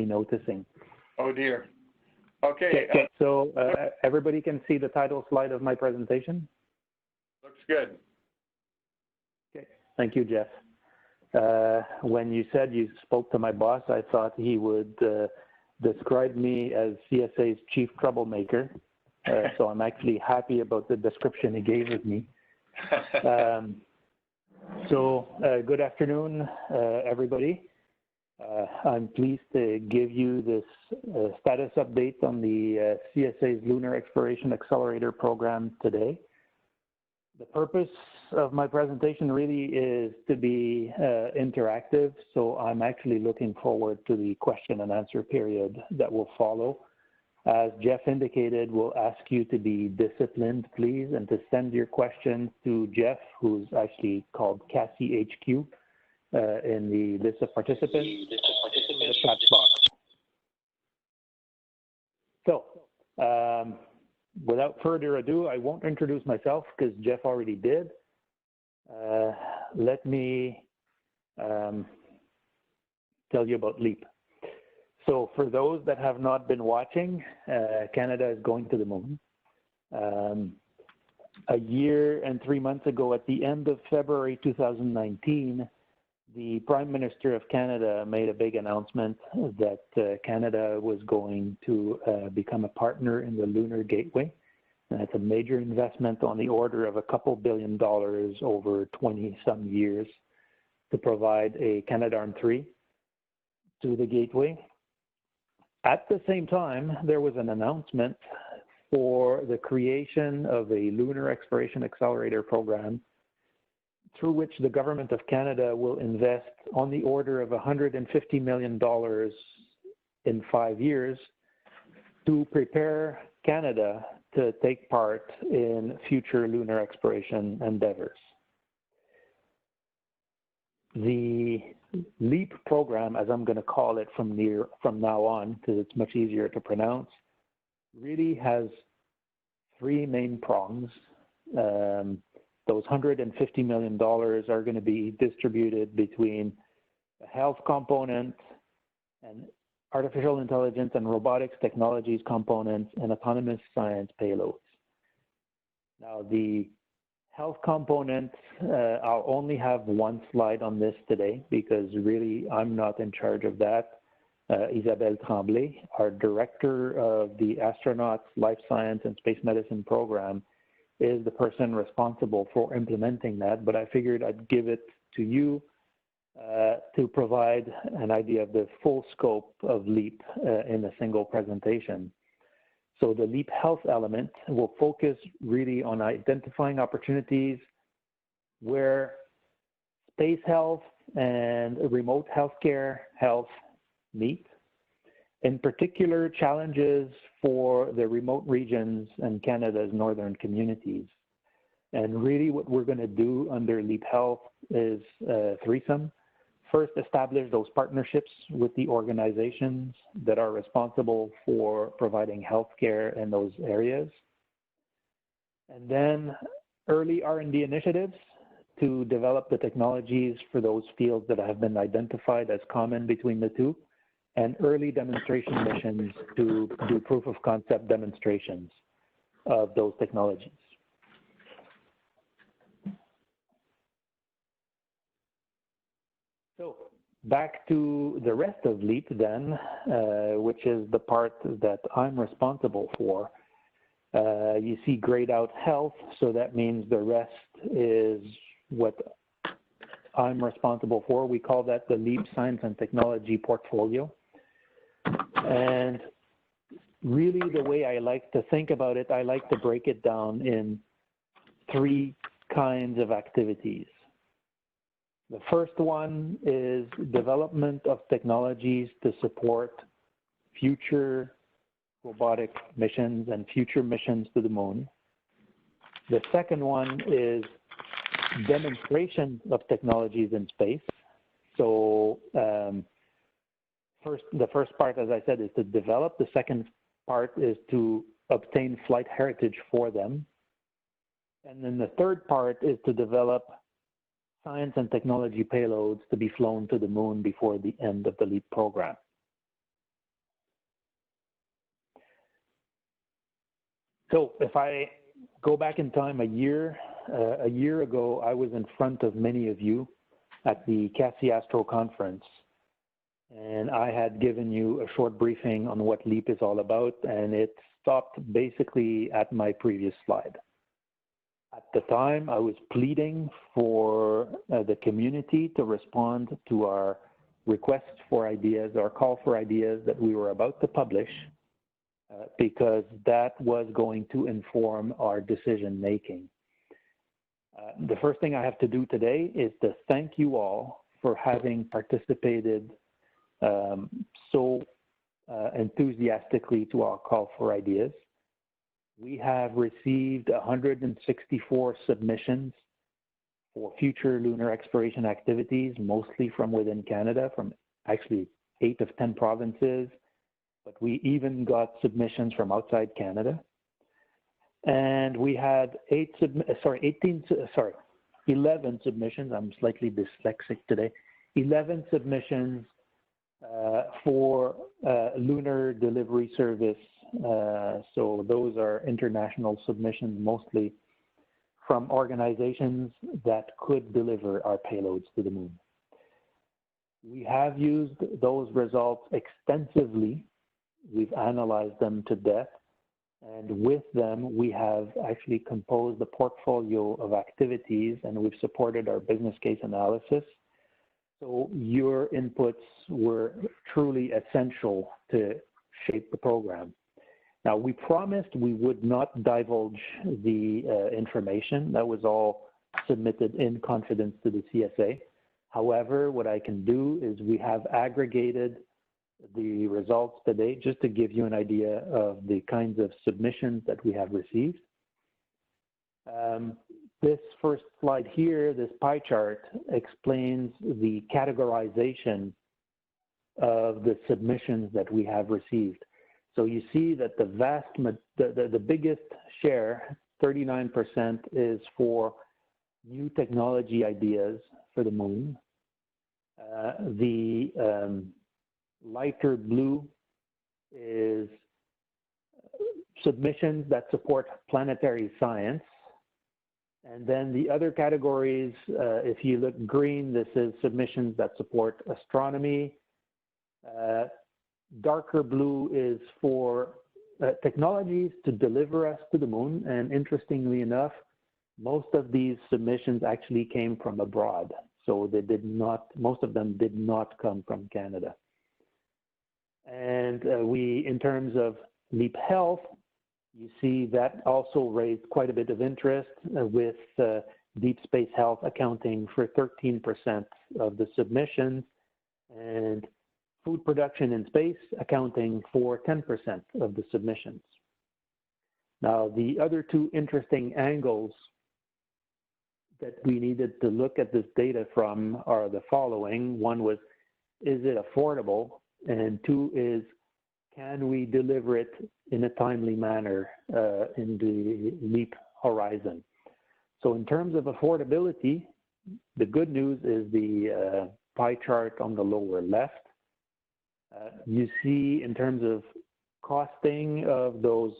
noticing. Oh dear. Okay. So everybody can see the title slide of my presentation? Looks good. Okay. Thank you, Jeff. When you said you spoke to my boss, I thought he would describe me as CSA's chief troublemaker. So I'm actually happy about the description he gave of me. Good afternoon, everybody. I'm pleased to give you this status update on the CSA's Lunar Exploration Accelerator program today. The purpose of my presentation really is to be interactive, so I'm actually looking forward to the question and answer period that will follow. As Jeff indicated, we'll ask you to be disciplined, please, and to send your questions to Jeff, who's actually called CASI HQ, in the list of participants, in the chat box. So, without further ado, I won't introduce myself because Jeff already did. Let me tell you about LEAP. So for those that have not been watching, Canada is going to the moon. A year and 3 months ago, at the end of February 2019, the Prime Minister of Canada made a big announcement that Canada was going to become a partner in the Lunar Gateway. And it's a major investment on the order of a couple $2 billion over 20-some years to provide a Canadarm3 to the Gateway. At the same time, there was an announcement for the creation of a Lunar Exploration Accelerator program through which the Government of Canada will invest on the order of $150 million in 5 years to prepare Canada to take part in future lunar exploration endeavors. The LEAP program, as I'm going to call it from now on, because it's much easier to pronounce, really has three main prongs. Those $150 million are going to be distributed between the health component and artificial intelligence and robotics technologies components and autonomous science payloads. Now, the health component, I'll only have one slide on this today because really I'm not in charge of that. Isabelle Tremblay, our director of the Astronauts Life Science and Space Medicine program, is the person responsible for implementing that, but I figured I'd give it to you to provide an idea of the full scope of LEAP in a single presentation. So the LEAP health element will focus really on identifying opportunities where space health and remote healthcare health meet. In particular, challenges for the remote regions and Canada's northern communities. And really what we're going to do under LEAP Health is threesome. First, establish those partnerships with the organizations that are responsible for providing healthcare in those areas. And then early R&D initiatives to develop the technologies for those fields that have been identified as common between the two, and early demonstration missions to do proof of concept demonstrations of those technologies. So back to the rest of LEAP then, which is the part that I'm responsible for. You see grayed out health, so that means the rest is what I'm responsible for. We call that the LEAP Science and Technology portfolio. And really the way I like to think about it, I like to break it down in three kinds of activities. The first one is development of technologies to support future robotic missions and future missions to the moon. The second one is demonstration of technologies in space. So the first part, as I said, is to develop. The second part is to obtain flight heritage for them. And then the third part is to develop science and technology payloads to be flown to the moon before the end of the LEAP program. So if I go back in time a year ago, I was in front of many of you at the CASI Astro conference, and I had given you a short briefing on what LEAP is all about, and it stopped basically at my previous slide. At the time, I was pleading for the community to respond to our request for ideas, our call for ideas that we were about to publish, because that was going to inform our decision making. The first thing I have to do today is to thank you all for having participated so enthusiastically to our call for ideas. We have received 164 submissions for future lunar exploration activities, mostly from within Canada, from actually 8 of 10 provinces, but we even got submissions from outside Canada. And we had 11 submissions. I'm slightly dyslexic today. 11 submissions for lunar delivery service. So those are international submissions, mostly from organizations that could deliver our payloads to the moon. We have used those results extensively. We've analyzed them to death. And with them, we have actually composed a portfolio of activities, and we've supported our business case analysis. So your inputs were truly essential to shape the program. Now, we promised we would not divulge the information. That was all submitted in confidence to the CSA. However, what I can do is we have aggregated the results today just to give you an idea of the kinds of submissions that we have received. This first slide here, this pie chart, explains the categorization of the submissions that we have received. So you see that the biggest share, 39%, is for new technology ideas for the moon. The lighter blue is submissions that support planetary science. And then the other categories, if you look green, this is submissions that support astronomy. Darker blue is for technologies to deliver us to the moon. And interestingly enough, most of these submissions actually came from abroad. So they did not, most of them did not come from Canada. And in terms of LEAP Health, you see that also raised quite a bit of interest with Deep Space Health accounting for 13% of the submissions and food production in space accounting for 10% of the submissions. Now, the other two interesting angles that we needed to look at this data from are the following. One was, is it affordable? And two is, can we deliver it in a timely manner in the LEAP horizon? So in terms of affordability, the good news is the pie chart on the lower left. You see in terms of costing of those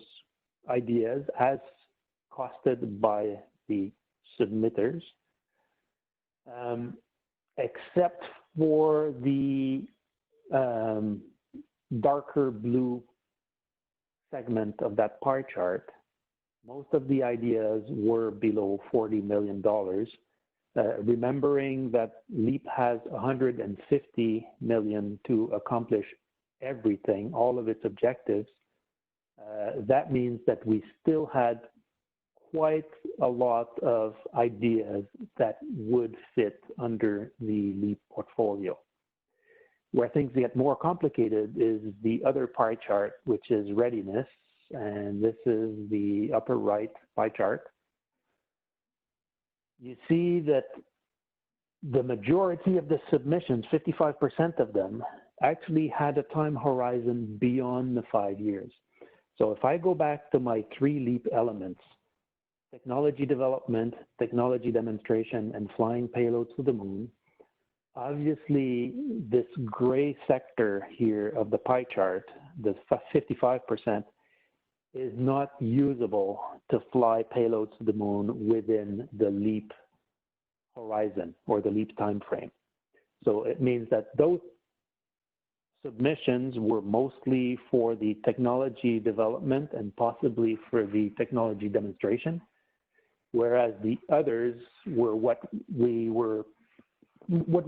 ideas as costed by the submitters, except for the darker blue segment of that pie chart, most of the ideas were below $40 million. Remembering that LEAP has $150 million to accomplish everything, all of its objectives, that means that we still had quite a lot of ideas that would fit under the LEAP portfolio. Where things get more complicated is the other pie chart, which is readiness, and this is the upper right pie chart. You see that the majority of the submissions, 55% of them, actually had a time horizon beyond the 5 years. So if I go back to my 3 LEAP elements, technology development, technology demonstration, and flying payloads to the moon, obviously this gray sector here of the pie chart, the 55%, is not usable to fly payloads to the moon within the LEAP horizon or the LEAP timeframe. So it means that those submissions were mostly for the technology development and possibly for the technology demonstration, whereas the others were what we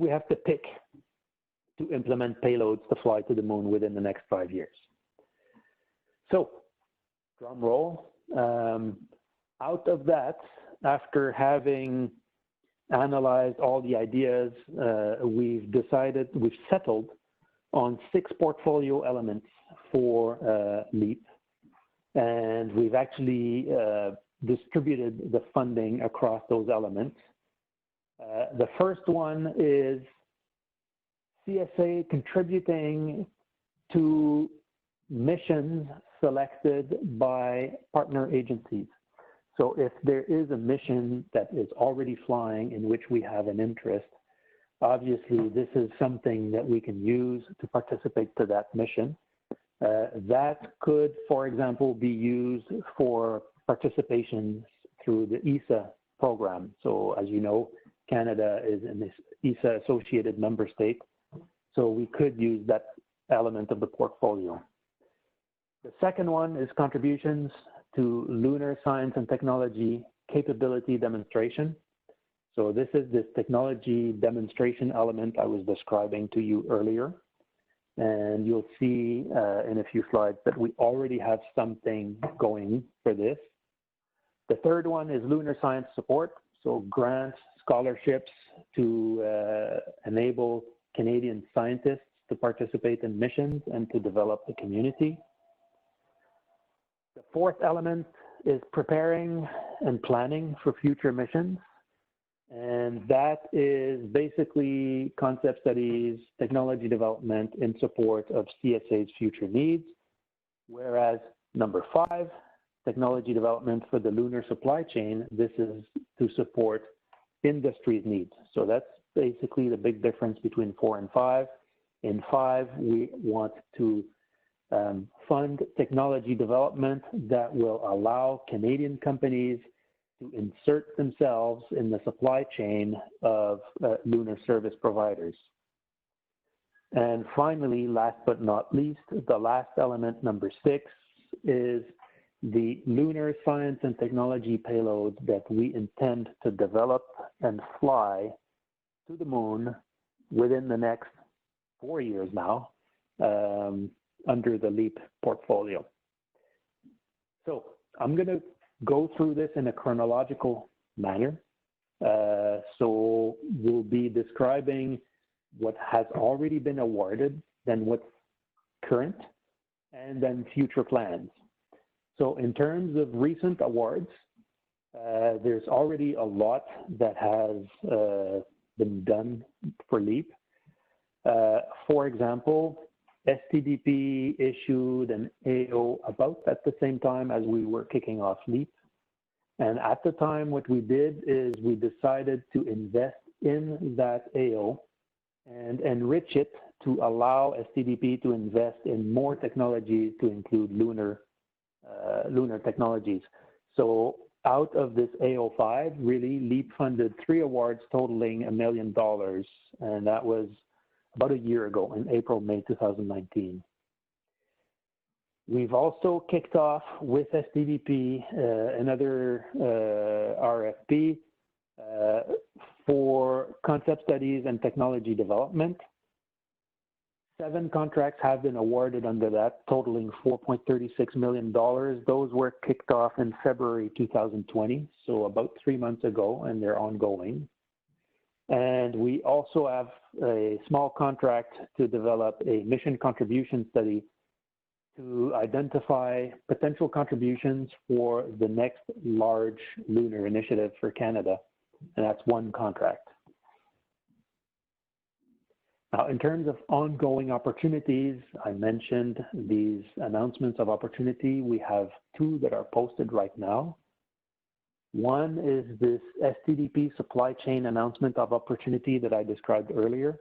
have to pick to implement payloads to fly to the moon within the next 5 years. So, drum roll. Out of that, after having analyzed all the ideas, we've settled on 6 portfolio elements for LEAP, and we've actually distributed the funding across those elements. The first one is CSA contributing to missions selected by partner agencies. So if there is a mission that is already flying in which we have an interest, obviously this is something that we can use to participate to that mission. That could, for example, be used for participation through the ESA program. So as you know, Canada is an ESA associated member state, so we could use that element of the portfolio. The second one is contributions to lunar science and technology capability demonstration. So this is this technology demonstration element I was describing to you earlier. And you'll see in a few slides that we already have something going for this. The third one is lunar science support. So grants, scholarships to enable Canadian scientists to participate in missions and to develop the community. The fourth element is preparing and planning for future missions. And that is basically concept studies, technology development in support of CSA's future needs. Whereas number 5, technology development for the lunar supply chain, this is to support industry's needs. So that's basically the big difference between 4 and 5. In 5, we want to fund technology development that will allow Canadian companies to insert themselves in the supply chain of lunar service providers. And finally, last but not least, the last element, number 6, is the lunar science and technology payload that we intend to develop and fly to the moon within the next 4 years now, under the LEAP portfolio. So I'm going to go through this in a chronological manner. So we'll be describing what has already been awarded, then what's current, and then future plans. So in terms of recent awards, there's already a lot that has been done for LEAP. For example, STDP issued an AO about at the same time as we were kicking off LEAP. And at the time, what we did is we decided to invest in that AO and enrich it to allow STDP to invest in more technologies to include lunar technologies. So out of this AO5, really, LEAP funded 3 awards totaling $1 million, and that was about a year ago in April, May 2019. We've also kicked off with STDP another RFP for concept studies and technology development. 7 contracts have been awarded under that, totaling $4.36 million. Those were kicked off in February 2020, so about 3 months ago, and they're ongoing. And we also have a small contract to develop a mission contribution study to identify potential contributions for the next large lunar initiative for Canada, and that's 1 contract. Now, in terms of ongoing opportunities, I mentioned these announcements of opportunity. We have 2 that are posted right now. One is this STDP supply chain announcement of opportunity that I described earlier.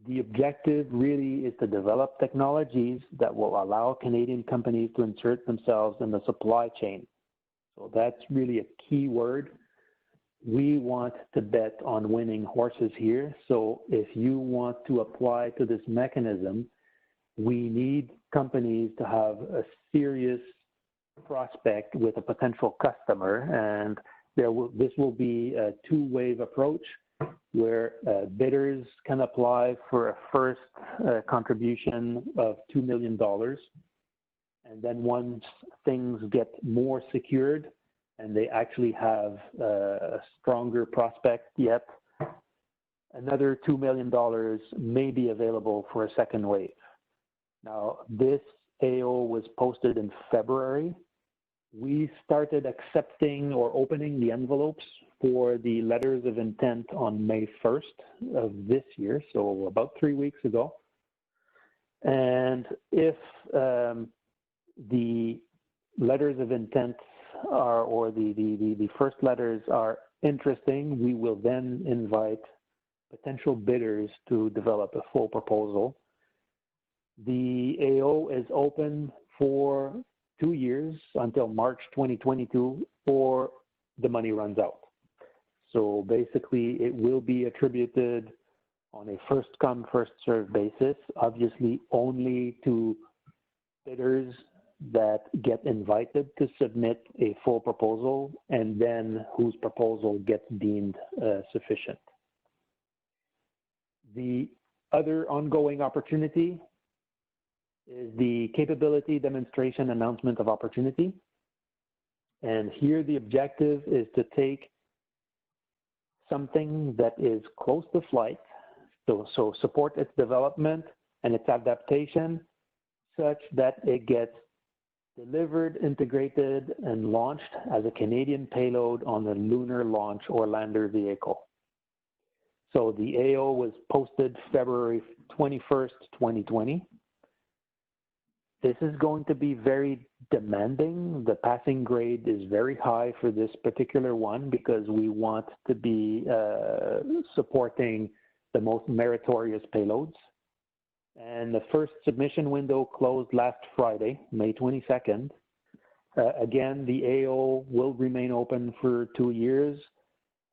The objective really is to develop technologies that will allow Canadian companies to insert themselves in the supply chain. So that's really a key word. We want to bet on winning horses here. So if you want to apply to this mechanism, we need companies to have a serious prospect with a potential customer, and this will be a two-wave approach where bidders can apply for a first contribution of $2 million. And then once things get more secured and they actually have a stronger prospect yet, another $2 million may be available for a second wave. Now, this AO was posted in February. We started accepting or opening the envelopes for the letters of intent on May 1st of this year, so about 3 weeks ago. And if the letters of intent are, or the first letters are interesting, we will then invite potential bidders to develop a full proposal. The AO is open for 2 years until March 2022, or the money runs out. So basically, it will be attributed on a first-come, first-served basis, obviously only to bidders that get invited to submit a full proposal and then whose proposal gets deemed sufficient. The other ongoing opportunity is the capability demonstration announcement of opportunity. And here the objective is to take something that is close to flight, so support its development and its adaptation such that it gets delivered, integrated, and launched as a Canadian payload on the lunar launch or lander vehicle. So the AO was posted February 21st, 2020. This is going to be very demanding. The passing grade is very high for this particular one because we want to be supporting the most meritorious payloads. And the first submission window closed last Friday, May 22nd. Again, the AO will remain open for 2 years.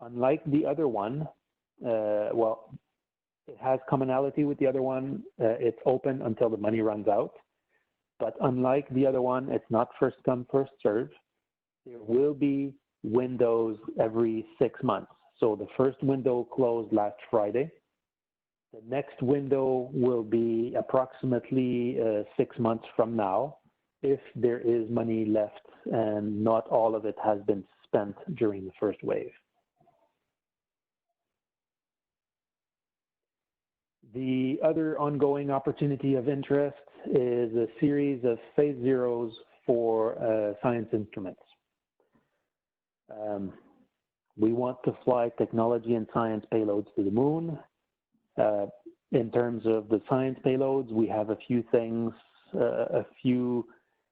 Unlike the other one, well, it has commonality with the other one. It's open until the money runs out. But unlike the other one, it's not first come, first served. There will be windows every 6 months. So the first window closed last Friday. The next window will be approximately 6 months from now, if there is money left and not all of it has been spent during the first wave. The other ongoing opportunity of interest is a series of phase zeros for science instruments. We want to fly technology and science payloads to the moon. In terms of the science payloads, we have a few things, a few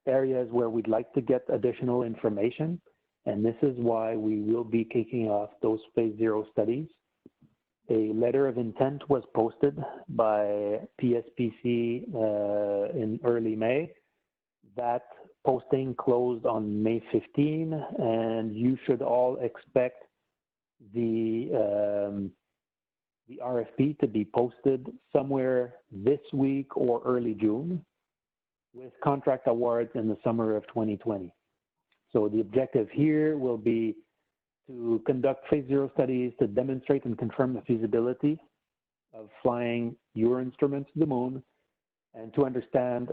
areas where we'd like to get additional information, and this is why we will be kicking off those phase zero studies. A letter of intent was posted by PSPC in early May. That posting closed on May 15, and you should all expect the RFP to be posted somewhere this week or early June, with contract awards in the summer of 2020. So the objective here will be to conduct phase zero studies to demonstrate and confirm the feasibility of flying your instruments to the moon, and to understand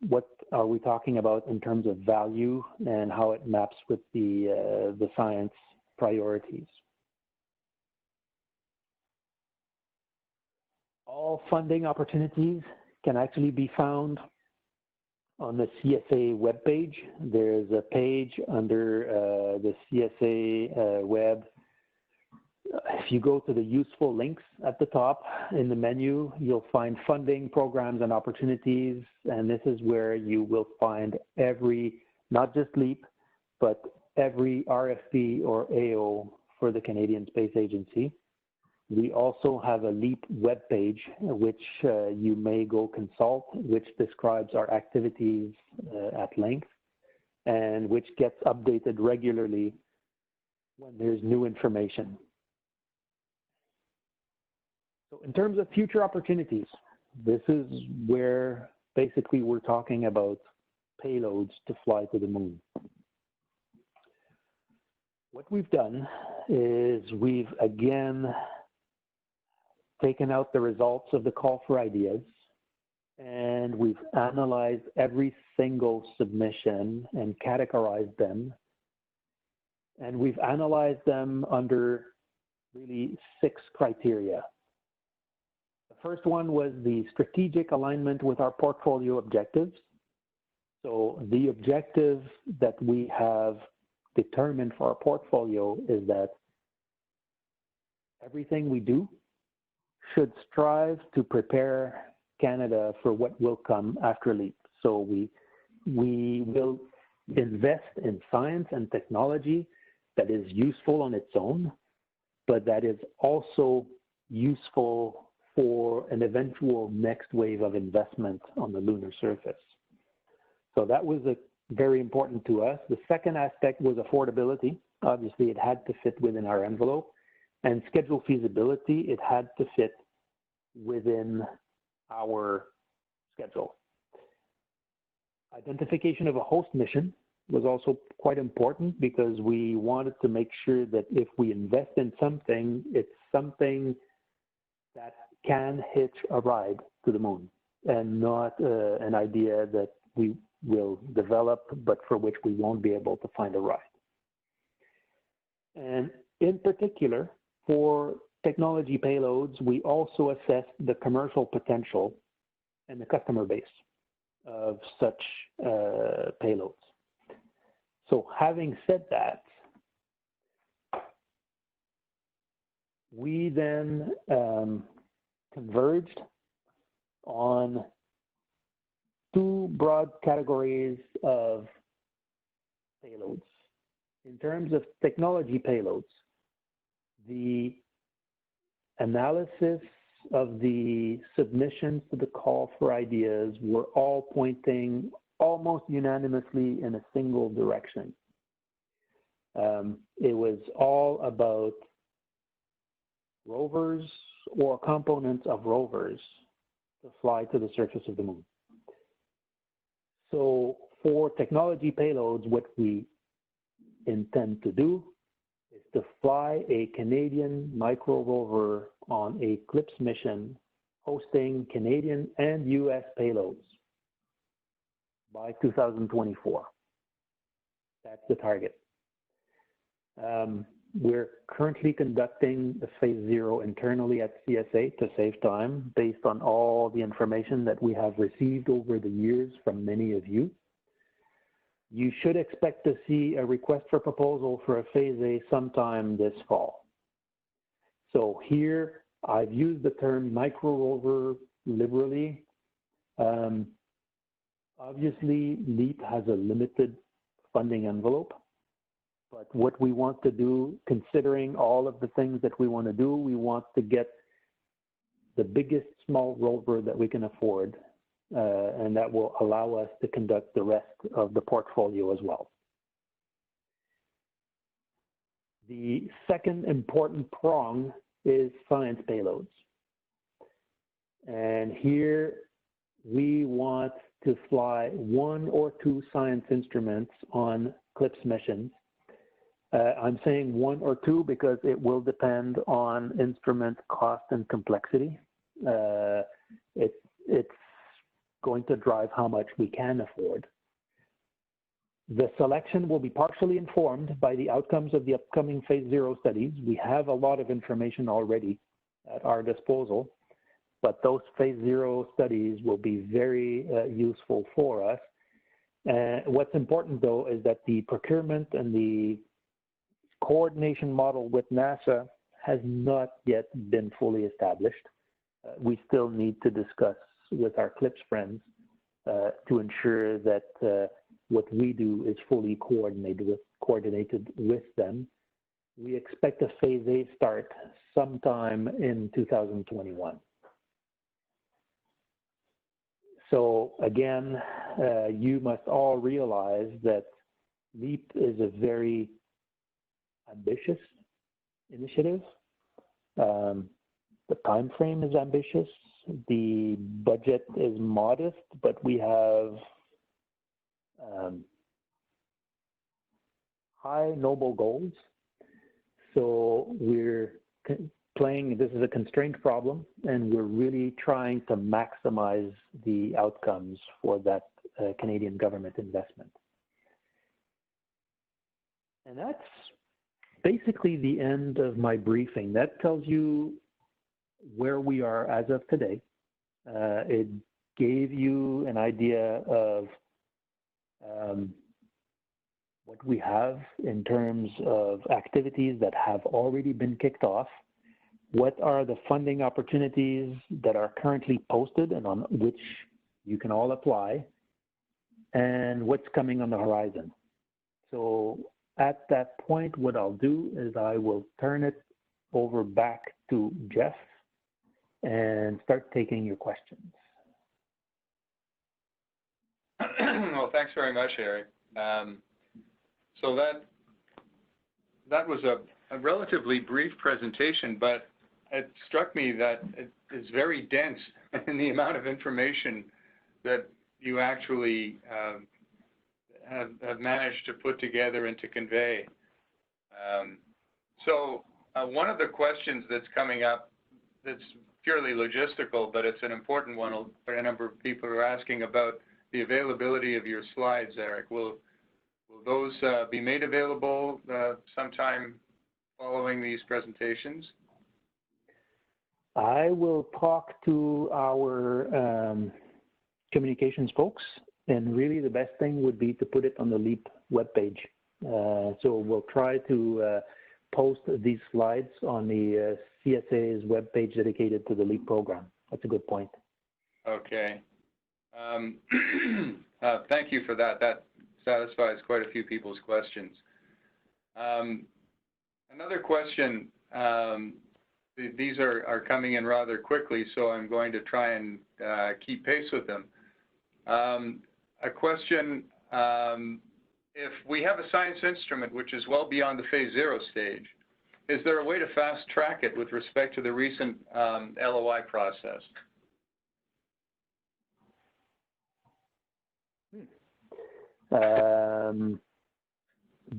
what are we talking about in terms of value and how it maps with the science priorities. All funding opportunities can actually be found on the CSA webpage. There's a page under the CSA web. If you go to the useful links at the top in the menu, you'll find funding, programs, and opportunities. And this is where you will find every, not just LEAP, but every RFP or AO for the Canadian Space Agency. We also have a LEAP webpage, which you may go consult, which describes our activities at length and which gets updated regularly when there's new information. So in terms of future opportunities, this is where basically we're talking about payloads to fly to the moon. What we've done is we've again taken out the results of the call for ideas, and we've analyzed every single submission and categorized them. And we've analyzed them under really 6 criteria. The first one was the strategic alignment with our portfolio objectives. So the objective that we have determined for our portfolio is that everything we do should strive to prepare Canada for what will come after LEAP. So we will invest in science and technology that is useful on its own, but that is also useful for an eventual next wave of investment on the lunar surface. So that was very important to us. The second aspect was affordability. Obviously, it had to fit within our envelope. And schedule feasibility, it had to fit within our schedule. Identification of a host mission was also quite important because we wanted to make sure that if we invest in something, it's something that can hitch a ride to the moon and not an idea that we will develop, but for which we won't be able to find a ride. And in particular, for technology payloads, we also assessed the commercial potential and the customer base of such payloads. So having said that, we then converged on 2 broad categories of payloads. In terms of technology payloads, the analysis of the submissions to the call for ideas were all pointing almost unanimously in a single direction. It was all about rovers or components of rovers to fly to the surface of the moon. So for technology payloads, what we intend to do is to fly a Canadian micro rover on a CLPS mission hosting Canadian and US payloads by 2024. That's the target. We're currently conducting the phase 0 internally at CSA to save time based on all the information that we have received over the years from many of you. You should expect to see a request for proposal for a phase A sometime this fall. So here I've used the term micro rover liberally. Obviously, LEAP has a limited funding envelope. But what we want to do, considering all of the things that we want to do, we want to get the biggest small rover that we can afford, and that will allow us to conduct the rest of the portfolio as well. The second important prong is science payloads. And here we want to fly 1 or 2 science instruments on CLPS missions. I'm saying 1 or 2 because it will depend on instrument cost and complexity. It's going to drive how much we can afford. The selection will be partially informed by the outcomes of the upcoming phase 0 studies. We have a lot of information already at our disposal, but those phase 0 studies will be very useful for us. What's important though is that the procurement and the coordination model with NASA has not yet been fully established. We still need to discuss with our CLPS friends to ensure that what we do is fully coordinated with them. we expect a phase A start sometime in 2021. So again, you must all realize that LEAP is a very ambitious initiative. The time frame is ambitious. The budget is modest, but we have high, noble goals. So we're playing, this is a constrained problem, and we're really trying to maximize the outcomes for that Canadian government investment. And that's basically the end of my briefing. That tells you where we are as of today. It gave you an idea of what we have in terms of activities that have already been kicked off, what are the funding opportunities that are currently posted and on which you can all apply, and what's coming on the horizon. So at that point, what I'll do is I will turn it over back to Jeff and start taking your questions. Well, thanks very much, Eric. So that was a relatively brief presentation, but it struck me that it is very dense in the amount of information that you actually have managed to put together and to convey. So one of the questions that's coming up that's purely logistical, but it's an important one. A number of people are asking about the availability of your slides, Eric. Will those be made available sometime following these presentations? I will talk to our communications folks, and really the best thing would be to put it on the LEAP webpage. So we'll try to post these slides on the CSA's webpage dedicated to the LEAP program. That's a good point. Okay. Thank you for that. That satisfies quite a few people's questions. Another question, these are coming in rather quickly, so I'm going to try and keep pace with them. A question, if we have a science instrument which is well beyond the phase 0 stage, is there a way to fast track it with respect to the recent LOI process?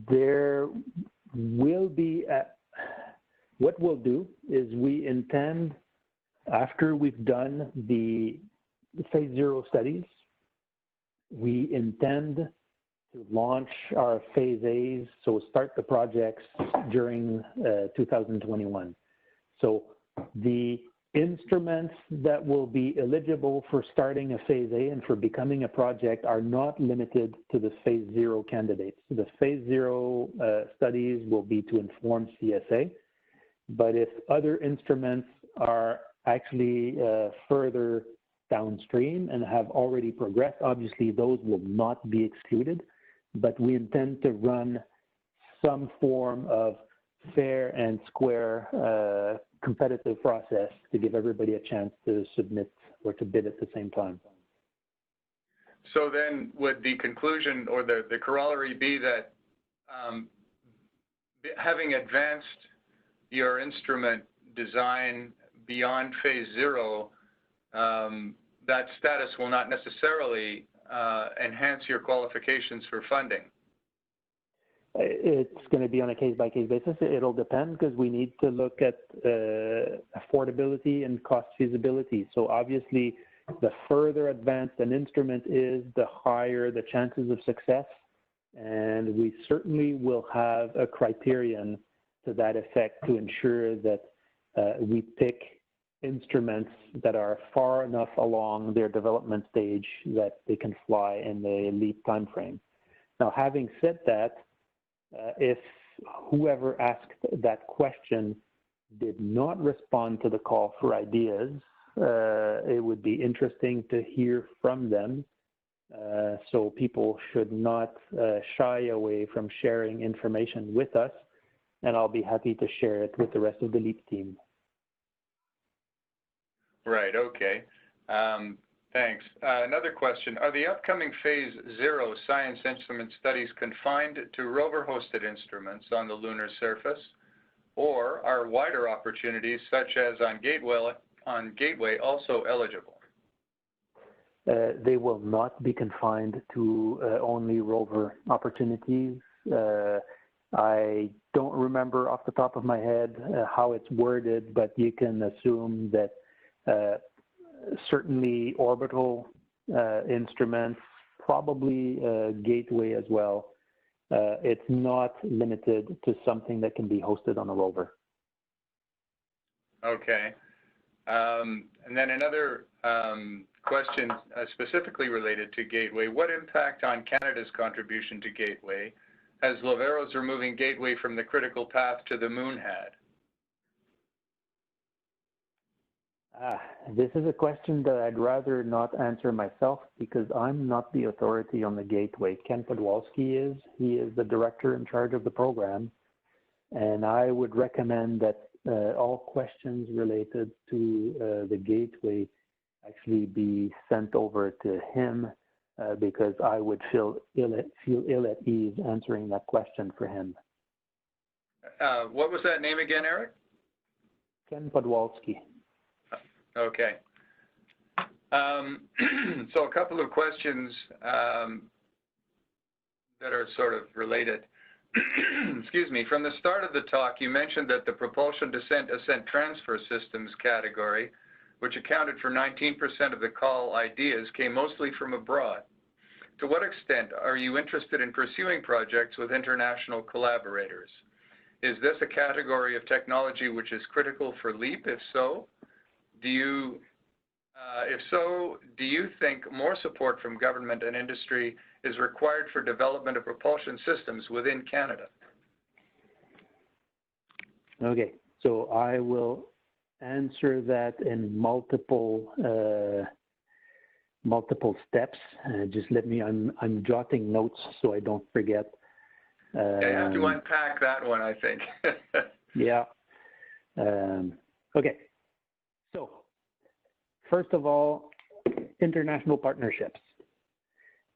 There will be, what we'll do is we intend, after we've done the phase 0 studies, we intend to launch our phase A's, so start the projects during 2021. So the instruments that will be eligible for starting a phase A and for becoming a project are not limited to the phase 0 candidates. The phase 0 studies will be to inform CSA, but if other instruments are actually further downstream and have already progressed, obviously those will not be excluded, but we intend to run some form of fair and square competitive process to give everybody a chance to submit or to bid at the same time. So then would the conclusion or the corollary be that having advanced your instrument design beyond phase 0, that status will not necessarily enhance your qualifications for funding? It's going to be on a case-by-case basis. It'll depend because we need to look at affordability and cost feasibility. So obviously, the further advanced an instrument is, the higher the chances of success. And we certainly will have a criterion to that effect to ensure that we pick instruments that are far enough along their development stage that they can fly in the LEAP timeframe. Now, having said that, if whoever asked that question did not respond to the call for ideas, it would be interesting to hear from them. So people should not shy away from sharing information with us. and I'll be happy to share it with the rest of the LEAP team. Right, okay. Thanks. Another question, are the upcoming Phase 0 science instrument studies confined to rover-hosted instruments on the lunar surface, or are wider opportunities such as on Gateway also eligible? They will not be confined to only rover opportunities. I don't remember off the top of my head how it's worded, but you can assume that certainly orbital instruments, probably Gateway as well. It's not limited to something that can be hosted on a rover. Okay. And then another question specifically related to Gateway. What impact on Canada's contribution to Gateway has Lovero's removing Gateway from the critical path to the moon had? This is a question that I'd rather not answer myself because I'm not the authority on the Gateway. Ken Podwalski is. He is the director in charge of the program. And I would recommend that all questions related to the Gateway actually be sent over to him because I would feel ill at ease answering that question for him. What was that name again, Eric? Ken Podwalski. Okay. So a couple of questions that are sort of related. Excuse me. From the start of the talk, you mentioned that the propulsion, descent, ascent, transfer systems category, which accounted for 19% of the call ideas, came mostly from abroad. To what extent are you interested in pursuing projects with international collaborators? Is this a category of technology which is critical for LEAP? If so, do you think more support from government and industry is required for development of propulsion systems within Canada? Okay, so I will answer that in multiple steps. Just let me, I'm jotting notes so I don't forget. I have to unpack that one, I think. Yeah. Okay. So, first of all, international partnerships.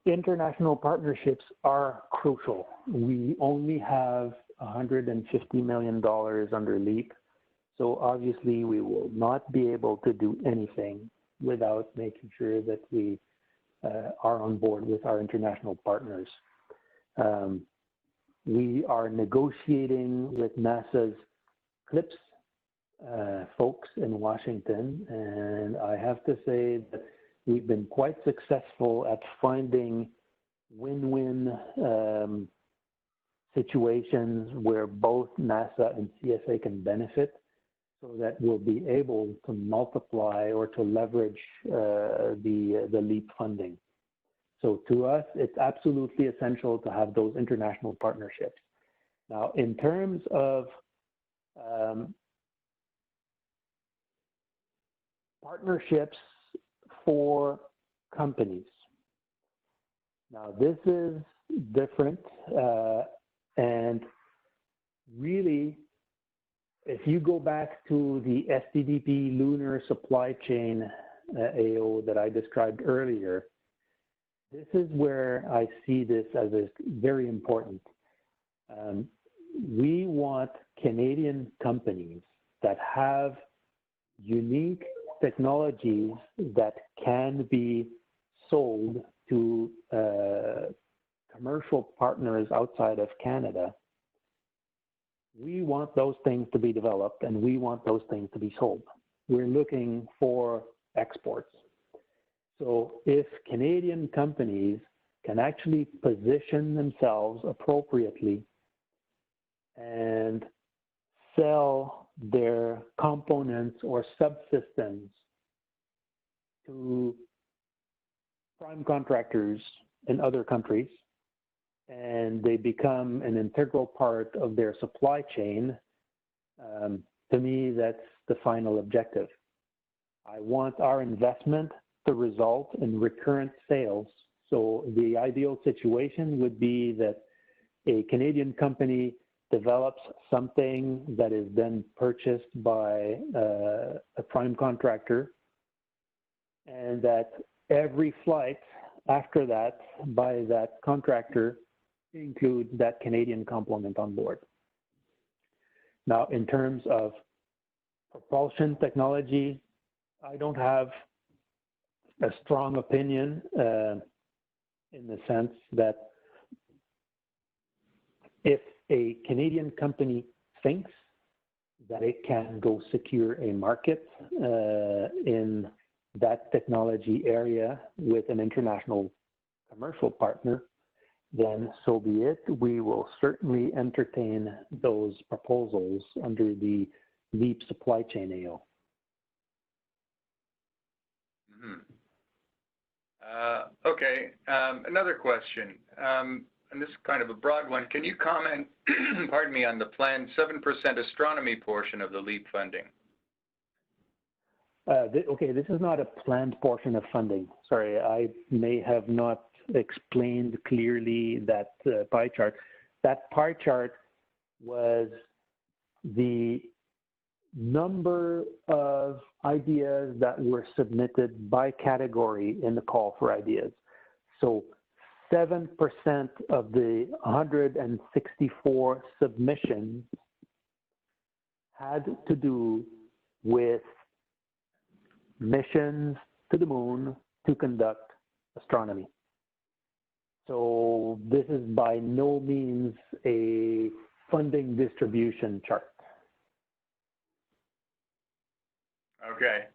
International partnerships are crucial. We only have $150 million under LEAP, so obviously we will not be able to do anything without making sure that we are on board with our international partners. We are negotiating with NASA's CLIPS folks in Washington, and I have to say that we've been quite successful at finding win-win situations where both NASA and CSA can benefit, so that we'll be able to multiply or to leverage the LEAP funding. So to us, it's absolutely essential to have those international partnerships. Now, in terms of partnerships for companies. Now, this is different, and really, if you go back to the STDP Lunar supply chain AO that I described earlier, this is where I see this as very important. We want Canadian companies that have unique technologies that can be sold to commercial partners outside of Canada. We want those things to be developed and we want those things to be sold. We're looking for exports. So if Canadian companies can actually position themselves appropriately and sell their components or subsystems to prime contractors in other countries, and they become an integral part of their supply chain, to me, that's the final objective. I want our investment to result in recurrent sales. So the ideal situation would be that a Canadian company develops something that is then purchased by a prime contractor, and that every flight after that by that contractor includes that Canadian component on board. Now, in terms of propulsion technology, I don't have a strong opinion in the sense that if a Canadian company thinks that it can go secure a market in that technology area with an international commercial partner, then so be it. We will certainly entertain those proposals under the LEAP supply chain AO. Okay, another question, and this is kind of a broad one. Can you comment, pardon me, on the planned 7% astronomy portion of the LEAP funding? Okay, this is not a planned portion of funding. Sorry, I may have not explained clearly that pie chart. That pie chart was the number of ideas that were submitted by category in the call for ideas. So 7% of the 164 submissions had to do with missions to the moon to conduct astronomy. So this is by no means a funding distribution chart. Okay,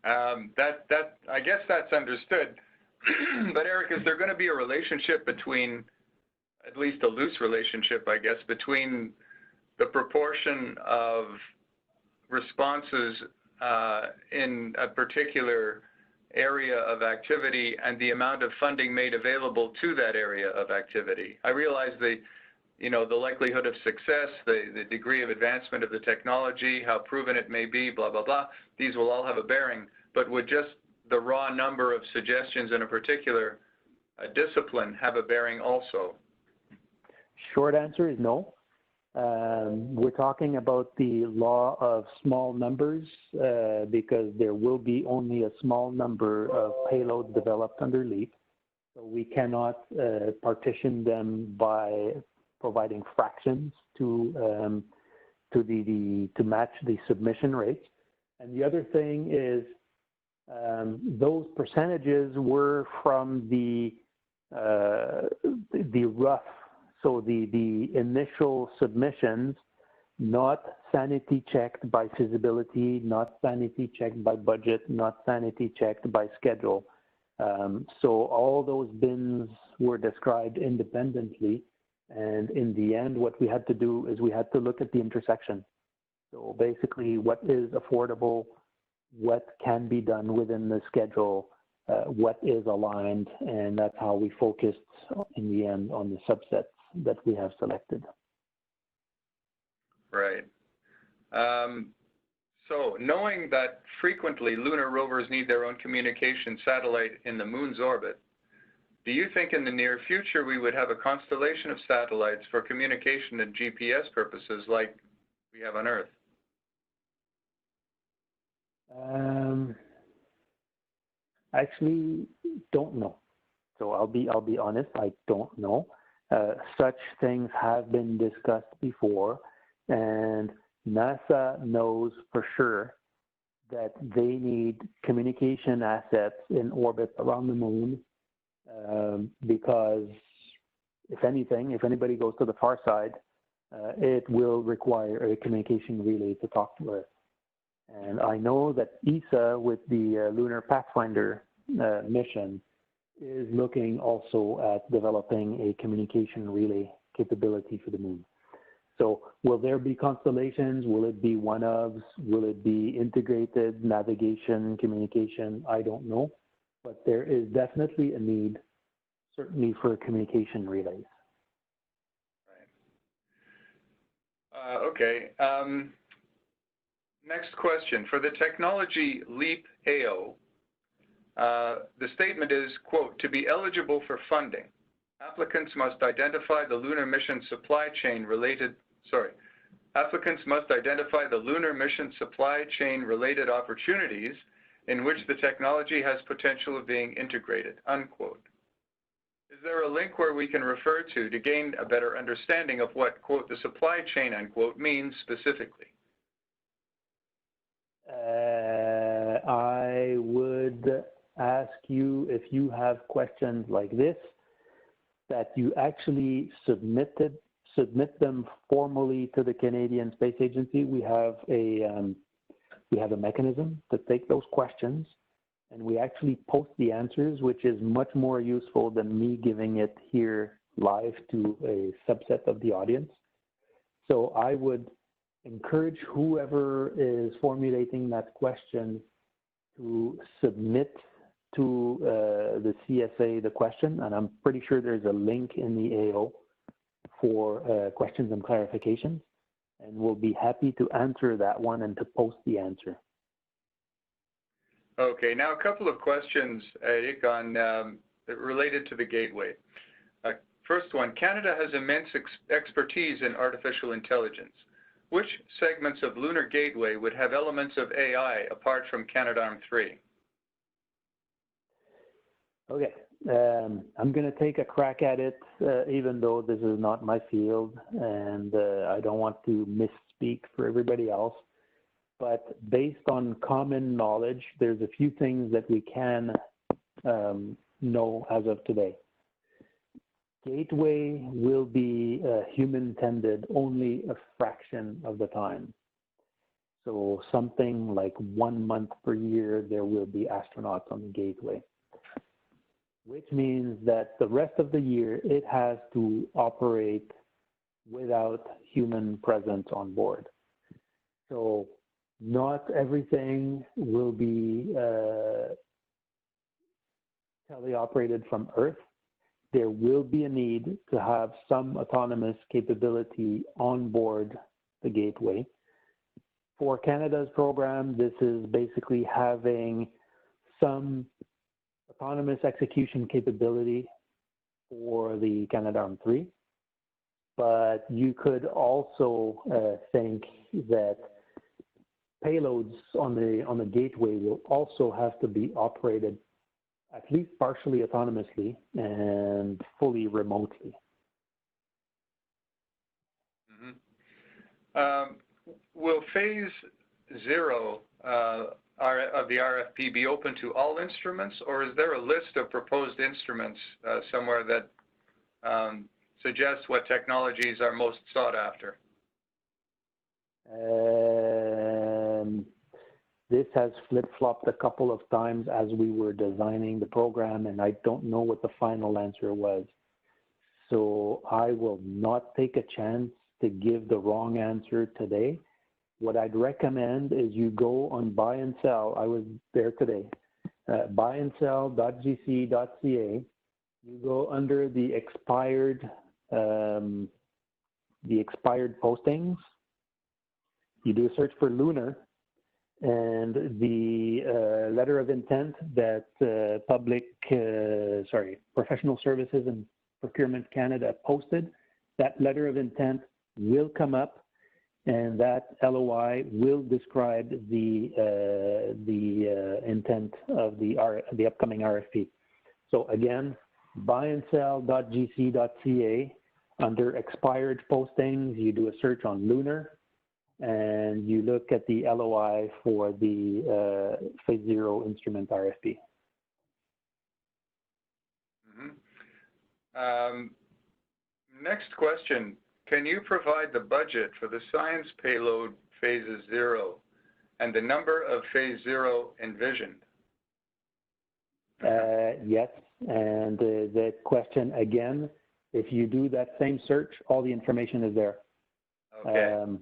I guess that's understood. But Eric, is there going to be a relationship between, at least a loose relationship, I guess, between the proportion of responses in a particular area of activity and the amount of funding made available to that area of activity? I realize the likelihood of success, the degree of advancement of the technology, how proven it may be, blah, blah, blah. These will all have a bearing, but would just the raw number of suggestions in a particular discipline have a bearing also? Short answer is no. We're talking about the law of small numbers because there will be only a small number of payloads developed under LEAP. So we cannot partition them by providing fractions to match the submission rates. And the other thing is those percentages were from the rough. So the initial submissions, not sanity checked by feasibility, not sanity checked by budget, not sanity checked by schedule. So all those bins were described independently. And in the end, what we had to do is we had to look at the intersection. So basically, what is affordable, what can be done within the schedule, what is aligned, and that's how we focused in the end on the subsets that we have selected. Right. So knowing that frequently lunar rovers need their own communication satellite in the moon's orbit, do you think in the near future we would have a constellation of satellites for communication and GPS purposes like we have on Earth? Actually, don't know. So I'll be honest, I don't know. Such things have been discussed before, and NASA knows for sure that they need communication assets in orbit around the moon because, if anything, if anybody goes to the far side, it will require a communication relay to talk to Earth. And I know that ESA, with the Lunar Pathfinder mission, is looking also at developing a communication relay capability for the moon. So will there be constellations? Will it be one-ofs? Will it be integrated navigation, communication? I don't know. But there is definitely a need, certainly, for communication relays. Right. Okay. Next question. For the technology LEAP AO, the statement is, quote, to be eligible for funding, applicants must identify the lunar mission supply chain related Applicants must identify the lunar mission supply chain related opportunities in which the technology has potential of being integrated, unquote. Is there a link where we can refer to gain a better understanding of what, quote, the supply chain, unquote, means specifically? I would ask you, if you have questions like this, that you actually submit them formally to the Canadian Space Agency. We have a mechanism to take those questions, and we actually post the answers, which is much more useful than me giving it here live to a subset of the audience. So I would encourage whoever is formulating that question to submit to the CSA the question, and I'm pretty sure there's a link in the AO for questions and clarifications, and we'll be happy to answer that one and to post the answer. Okay, now a couple of questions, Eric, on related to the gateway. First one, Canada has immense expertise in artificial intelligence. Which segments of Lunar Gateway would have elements of AI apart from Canadarm3? Okay, I'm going to take a crack at it, even though this is not my field, and I don't want to misspeak for everybody else. But based on common knowledge, there's a few things that we can know as of today. Gateway will be human-tended only a fraction of the time. So something like 1 month per year, there will be astronauts on the Gateway, which means that the rest of the year, it has to operate without human presence on board. So not everything will be teleoperated from Earth. There will be a need to have some autonomous capability on board the Gateway. For Canada's program, this is basically having some autonomous execution capability for the Canadarm3, but you could also think that payloads on the Gateway will also have to be operated at least partially autonomously and fully remotely. Mm-hmm. Will phase 0 of the RFP be open to all instruments, or is there a list of proposed instruments somewhere that suggests what technologies are most sought after? This has flip-flopped a couple of times as we were designing the program, and I don't know what the final answer was. So I will not take a chance to give the wrong answer today. What I'd recommend is you go on buy and sell. I was there today. buyandsell.gc.ca. You go under the expired postings. You do a search for Lunar, and the letter of intent that Professional Services and Procurement Canada posted, that letter of intent will come up, and that LOI will describe the intent of the upcoming RFP. So again, buyandsell.gc.ca, under expired postings, you do a search on Lunar, and you look at the LOI for the Phase 0 instrument RFP. Mm-hmm. Next question. Can you provide the budget for the science payload Phases 0 and the number of Phase 0 envisioned? Yes, and the question again, if you do that same search, all the information is there. Okay.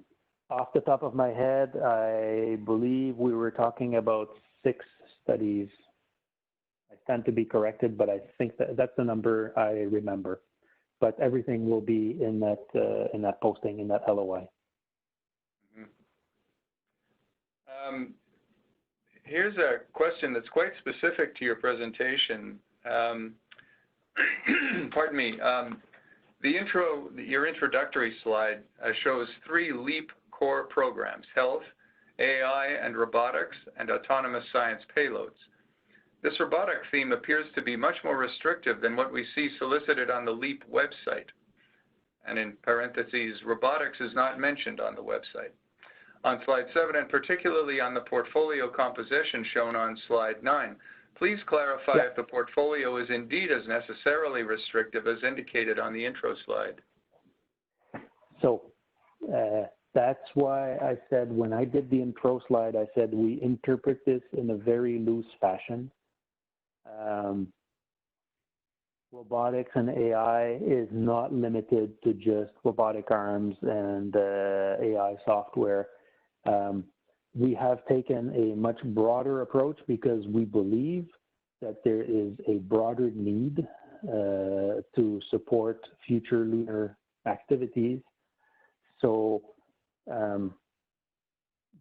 Off the top of my head, I believe we were talking about 6 studies. I stand to be corrected, but I think that's the number I remember. But everything will be in that posting, in that LOI. Mm-hmm. Here's a question that's quite specific to your presentation. Pardon me. Your introductory slide shows 3 LEAP core programs: health, AI and robotics, and autonomous science payloads. This robotic theme appears to be much more restrictive than what we see solicited on the LEAP website. And in parentheses, robotics is not mentioned on the website. On slide 7, and particularly on the portfolio composition shown on slide 9, please clarify if the portfolio is indeed as necessarily restrictive as indicated on the intro slide. So that's why I said when I did the intro slide, I said we interpret this in a very loose fashion. Robotics and AI is not limited to just robotic arms and AI software. We have taken a much broader approach because we believe that there is a broader need to support future lunar activities. So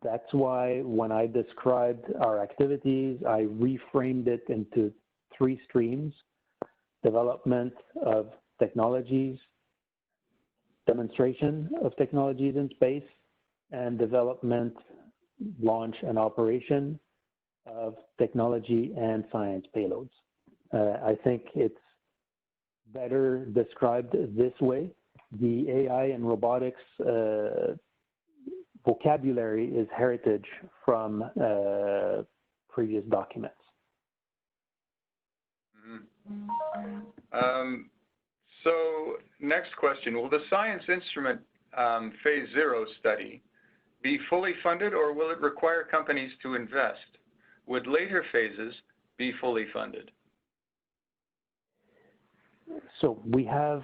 that's why when I described our activities, I reframed it into 3 streams: development of technologies, demonstration of technologies in space, and development, launch, and operation of technology and science payloads. I think it's better described this way. The AI and robotics vocabulary is heritage from previous documents. So next question, will the science instrument phase 0 study be fully funded, or will it require companies to invest? Would later phases be fully funded? So we have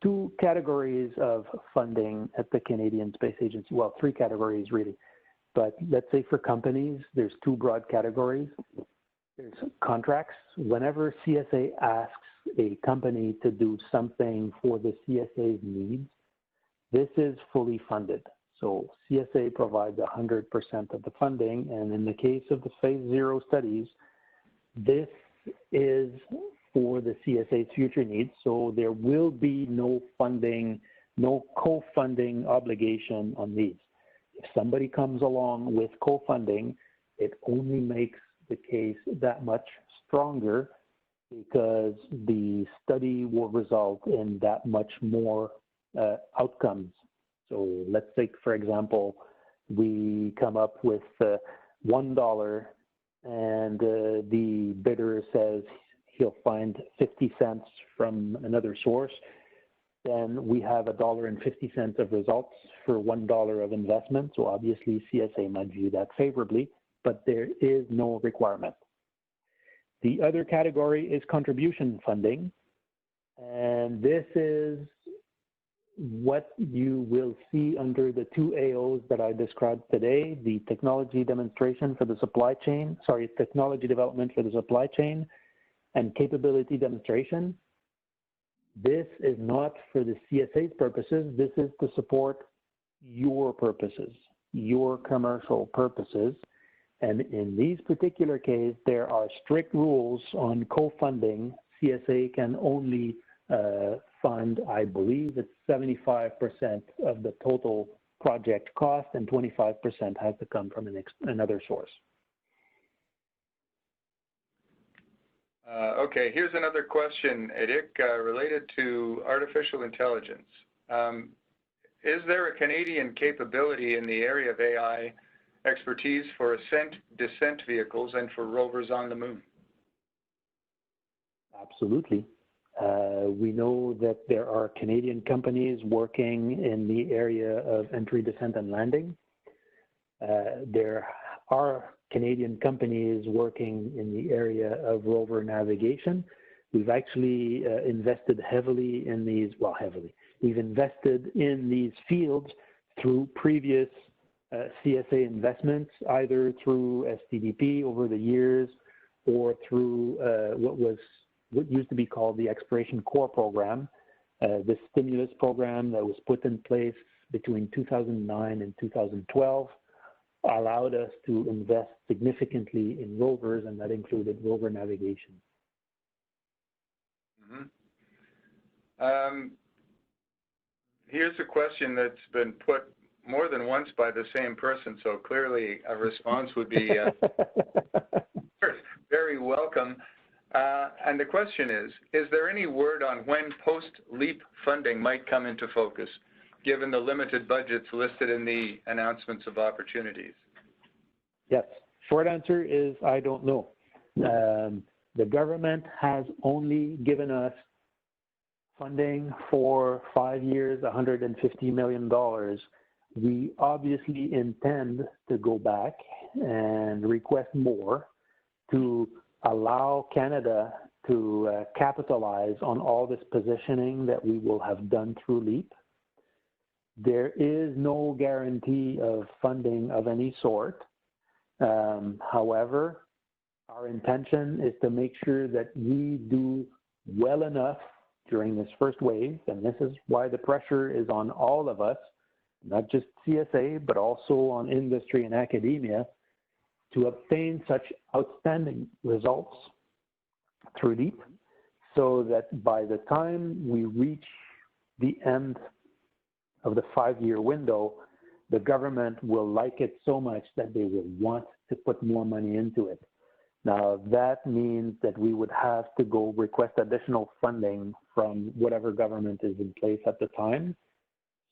2 categories of funding at the Canadian Space Agency. Well, 3 categories really. But let's say for companies, there's 2 broad categories. There's contracts. Whenever CSA asks a company to do something for the CSA's needs, this is fully funded. So CSA provides 100% of the funding, and in the case of the phase 0 studies, this is for the CSA's future needs. So there will be no funding, no co-funding obligation on these. If somebody comes along with co-funding, it only makes the case that much stronger because the study will result in that much more outcomes. So let's take, for example, we come up with $1 and the bidder says he'll find 50 cents from another source. Then we have $1.50 of results for $1 of investment. So obviously CSA might view that favorably, but there is no requirement. The other category is contribution funding. And this is what you will see under the 2 AOs that I described today, the technology demonstration for the supply chain, technology development for the supply chain and capability demonstration. This is not for the CSA's purposes. This is to support your purposes, your commercial purposes. And in these particular cases, there are strict rules on co-funding. CSA can only fund, I believe it's 75% of the total project cost, and 25% has to come from another source. Okay, here's another question, Erick, related to artificial intelligence. Is there a Canadian capability in the area of AI expertise for ascent, descent vehicles and for rovers on the moon? Absolutely. We know that there are Canadian companies working in the area of entry, descent, and landing. There are Canadian companies working in the area of rover navigation. We've actually invested heavily in these, we've invested in these fields through previous CSA investments, either through STDP over the years or through what used to be called the Exploration Core program. The stimulus program that was put in place between 2009 and 2012 allowed us to invest significantly in rovers, and that included rover navigation. Here's a question that's been put more than once by the same person, so clearly a response would be very welcome. And the question is there any word on when post-LEAP funding might come into focus, given the limited budgets listed in the announcements of opportunities? Yes. Short answer is I don't know. The government has only given us funding for 5 years, $150 million. We obviously intend to go back and request more to allow Canada to capitalize on all this positioning that we will have done through LEAP. There is no guarantee of funding of any sort. However, our intention is to make sure that we do well enough during this first wave, and this is why the pressure is on all of us, not just CSA, but also on industry and academia, to obtain such outstanding results through LEAP, so that by the time we reach the end of the 5-year window, the government will like it so much that they will want to put more money into it. Now, that means that we would have to go request additional funding from whatever government is in place at the time.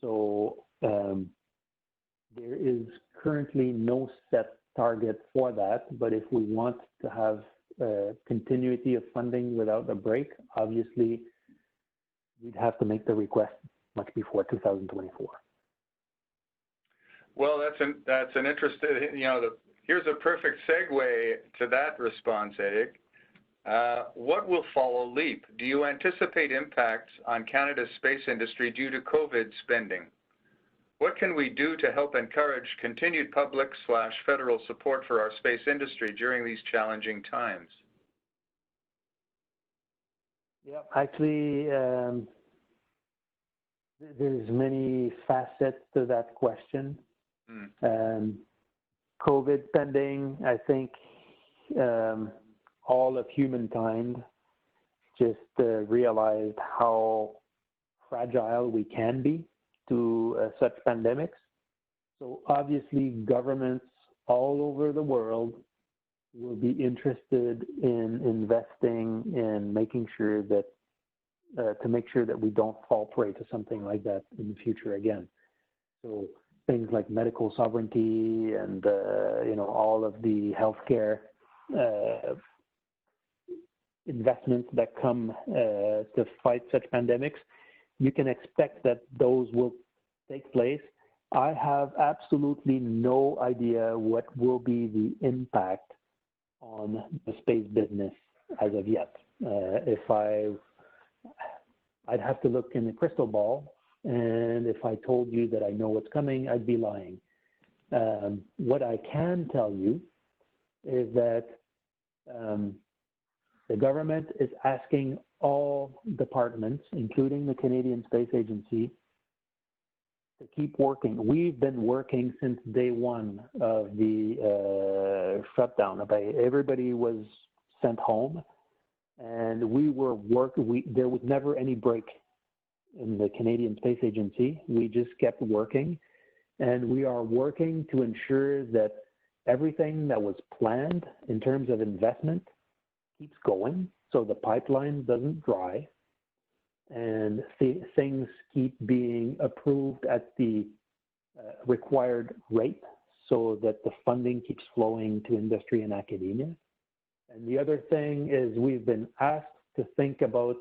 So there is currently no set target for that, but if we want to have continuity of funding without a break, obviously we'd have to make the request much before 2024. Well, that's an interesting, here's a perfect segue to that response, Erick. What will follow LEAP? Do you anticipate impacts on Canada's space industry due to COVID spending? What can we do to help encourage continued public/federal support for our space industry during these challenging times? Yeah, actually, there's many facets to that question. COVID spending, I think all of humankind just realized how fragile we can be to such pandemics. So obviously governments all over the world will be interested in investing in making sure that, to make sure that we don't fall prey to something like that in the future again. So things like medical sovereignty and, all of the healthcare investments that come to fight such pandemics, you can expect that those will take place. I have absolutely no idea what will be the impact on the space business as of yet. I'd have to look in the crystal ball, and if I told you that I know what's coming, I'd be lying. What I can tell you is that the government is asking all departments, including the Canadian Space Agency, to keep working. We've been working since day one of the shutdown. Everybody was sent home, and we were there was never any break in the Canadian Space Agency. We just kept working, and we are working to ensure that everything that was planned in terms of investment keeps going, so the pipeline doesn't dry, and things keep being approved at the required rate, so that the funding keeps flowing to industry and academia. And the other thing is we've been asked to think about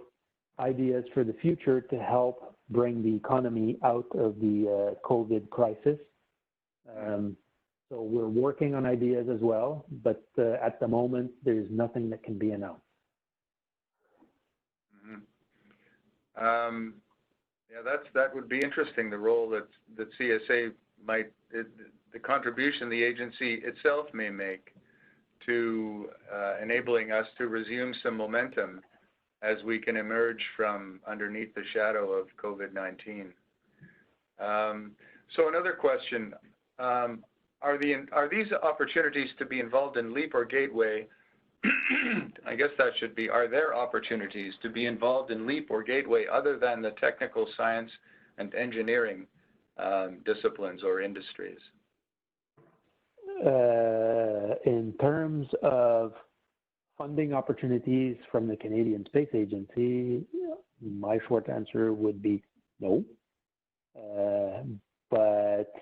ideas for the future to help bring the economy out of the COVID crisis. So we're working on ideas as well, but at the moment, there's nothing that can be announced. That would be interesting, the role that CSA might, the contribution the agency itself may make to enabling us to resume some momentum as we can emerge from underneath the shadow of COVID-19. So another question, are these opportunities to be involved in LEAP or Gateway I guess that should be, are there opportunities to be involved in LEAP or Gateway other than the technical science and engineering disciplines or industries? In terms of funding opportunities from the Canadian Space Agency, my short answer would be no. But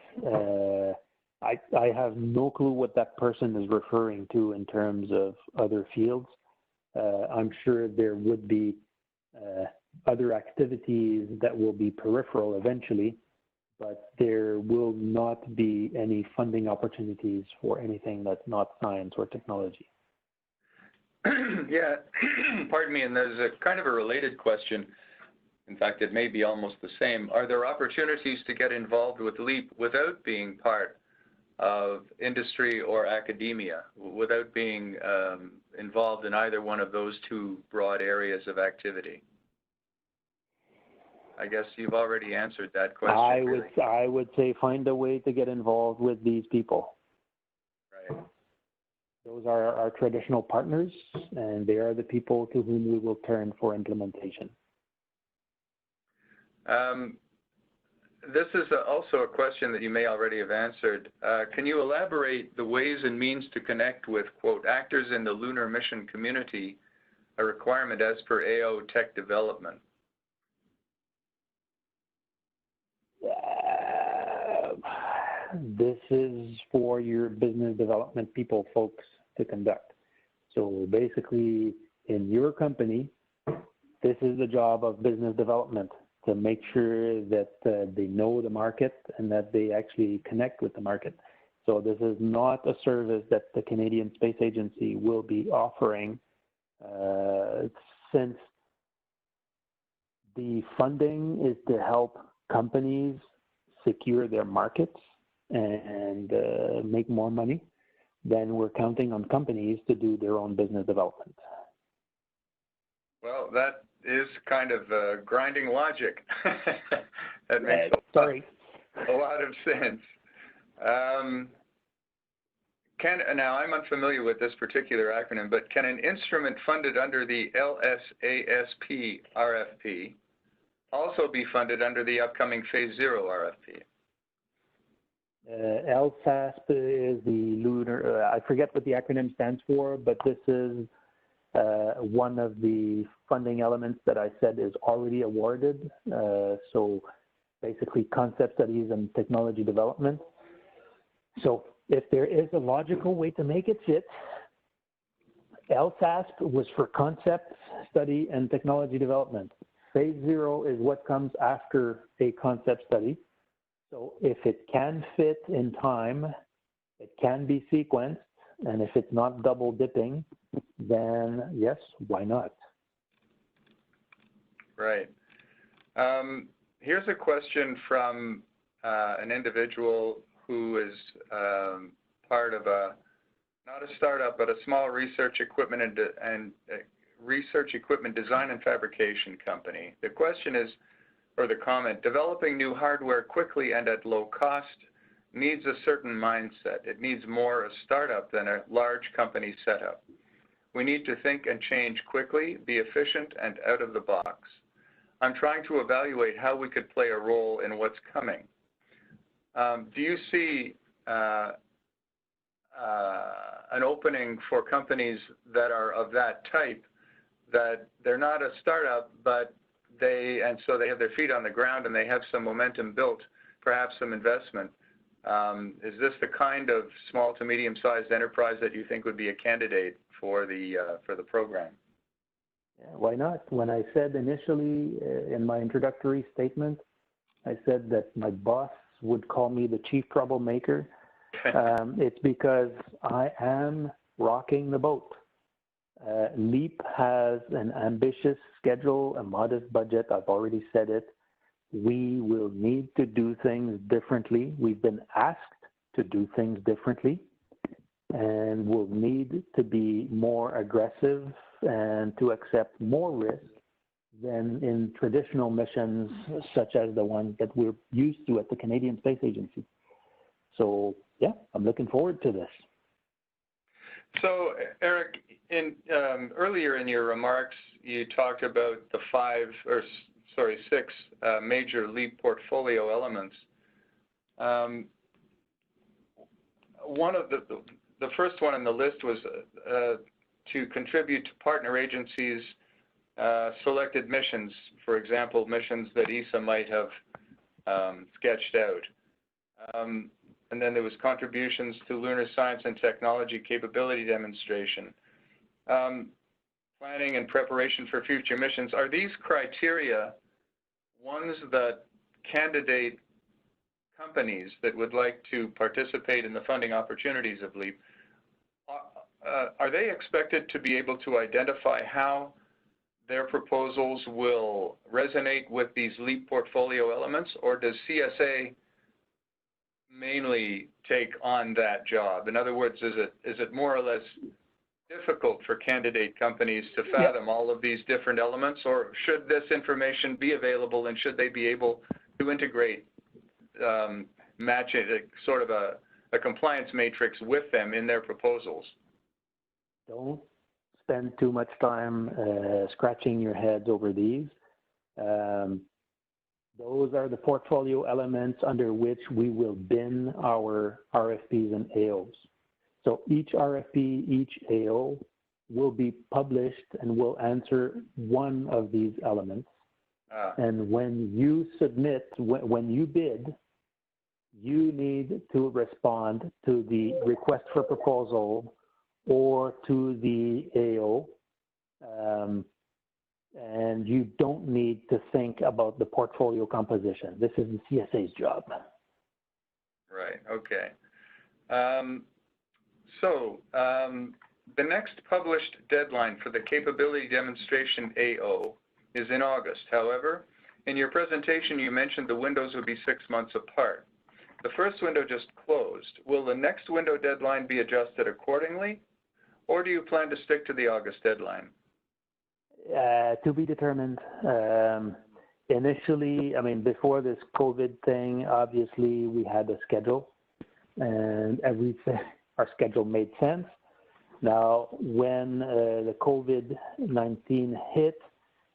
I have no clue what that person is referring to in terms of other fields. I'm sure there would be other activities that will be peripheral eventually, but there will not be any funding opportunities for anything that's not science or technology. Yeah, pardon me, and there's a kind of a related question. In fact, it may be almost the same. Are there opportunities to get involved with LEAP without being part of industry or academia, without being involved in either one of those two broad areas of activity? I guess you've already answered that question. I would say find a way to get involved with these people. Right. Those are our traditional partners, and they are the people to whom we will turn for implementation. This is also a question that you may already have answered. Can you elaborate the ways and means to connect with, quote, actors in the lunar mission community, a requirement as per AO Tech Development? This is for your business development people, folks, to conduct. So basically, in your company, this is the job of business development, to make sure that they know the market and that they actually connect with the market. So this is not a service that the Canadian Space Agency will be offering, since the funding is to help companies secure their markets and make more money. Then we're counting on companies to do their own business development. Well, that is kind of grinding logic. That makes a lot of sense. Now, I'm unfamiliar with this particular acronym, but can an instrument funded under the LSASP RFP also be funded under the upcoming Phase 0 RFP? LSASP is the Lunar, I forget what the acronym stands for, but this is one of the funding elements that I said is already awarded. So basically concept studies and technology development. So if there is a logical way to make it fit, LSASP was for concept study and technology development. Phase 0 is what comes after a concept study. So if it can fit in time, it can be sequenced, and if it's not double dipping, then yes, why not? Right. Here's a question from an individual who is part of not a startup, but a small research equipment and research equipment design and fabrication company. The question is, or the comment, developing new hardware quickly and at low cost needs a certain mindset. It needs more a startup than a large company setup. We need to think and change quickly, be efficient and out of the box. I'm trying to evaluate how we could play a role in what's coming. Do you see an opening for companies that are of that type, that they're not a startup, but so they have their feet on the ground and they have some momentum built, perhaps some investment? Is this the kind of small to medium-sized enterprise that you think would be a candidate for the program? Yeah, why not? When I said initially in my introductory statement, I said that my boss would call me the chief troublemaker. It's because I am rocking the boat. LEAP has an ambitious schedule, a modest budget. I've already said it. We will need to do things differently. We've been asked to do things differently, and we'll need to be more aggressive and to accept more risk than in traditional missions such as the ones that we're used to at the Canadian Space Agency. So, yeah, I'm looking forward to this. So, Eric, Earlier in your remarks, you talked about the six major LEAP portfolio elements. One of the first one on the list was to contribute to partner agencies' selected missions, for example, missions that ESA might have sketched out. And then there was contributions to lunar science and technology capability demonstration. Planning and preparation for future missions. Are these criteria ones that candidate companies that would like to participate in the funding opportunities of LEAP, are they expected to be able to identify how their proposals will resonate with these LEAP portfolio elements, or does CSA mainly take on that job? In other words, is it more or less difficult for candidate companies to fathom all of these different elements, or should this information be available and should they be able to integrate, match it, sort of a compliance matrix with them in their proposals? Don't spend too much time scratching your heads over these. Those are the portfolio elements under which we will bin our RFPs and AOs. So each RFP, each AO will be published and will answer one of these elements. And when you submit, when you bid, you need to respond to the request for proposal or to the AO. And you don't need to think about the portfolio composition. This is the CSA's job. Right, okay. The next published deadline for the capability demonstration AO is in August. However, in your presentation, you mentioned the windows would be 6 months apart. The first window just closed. Will the next window deadline be adjusted accordingly, or do you plan to stick to the August deadline? To be determined. Initially, I mean, before this COVID thing, obviously we had a schedule and everything, our schedule made sense. Now, when the COVID-19 hit,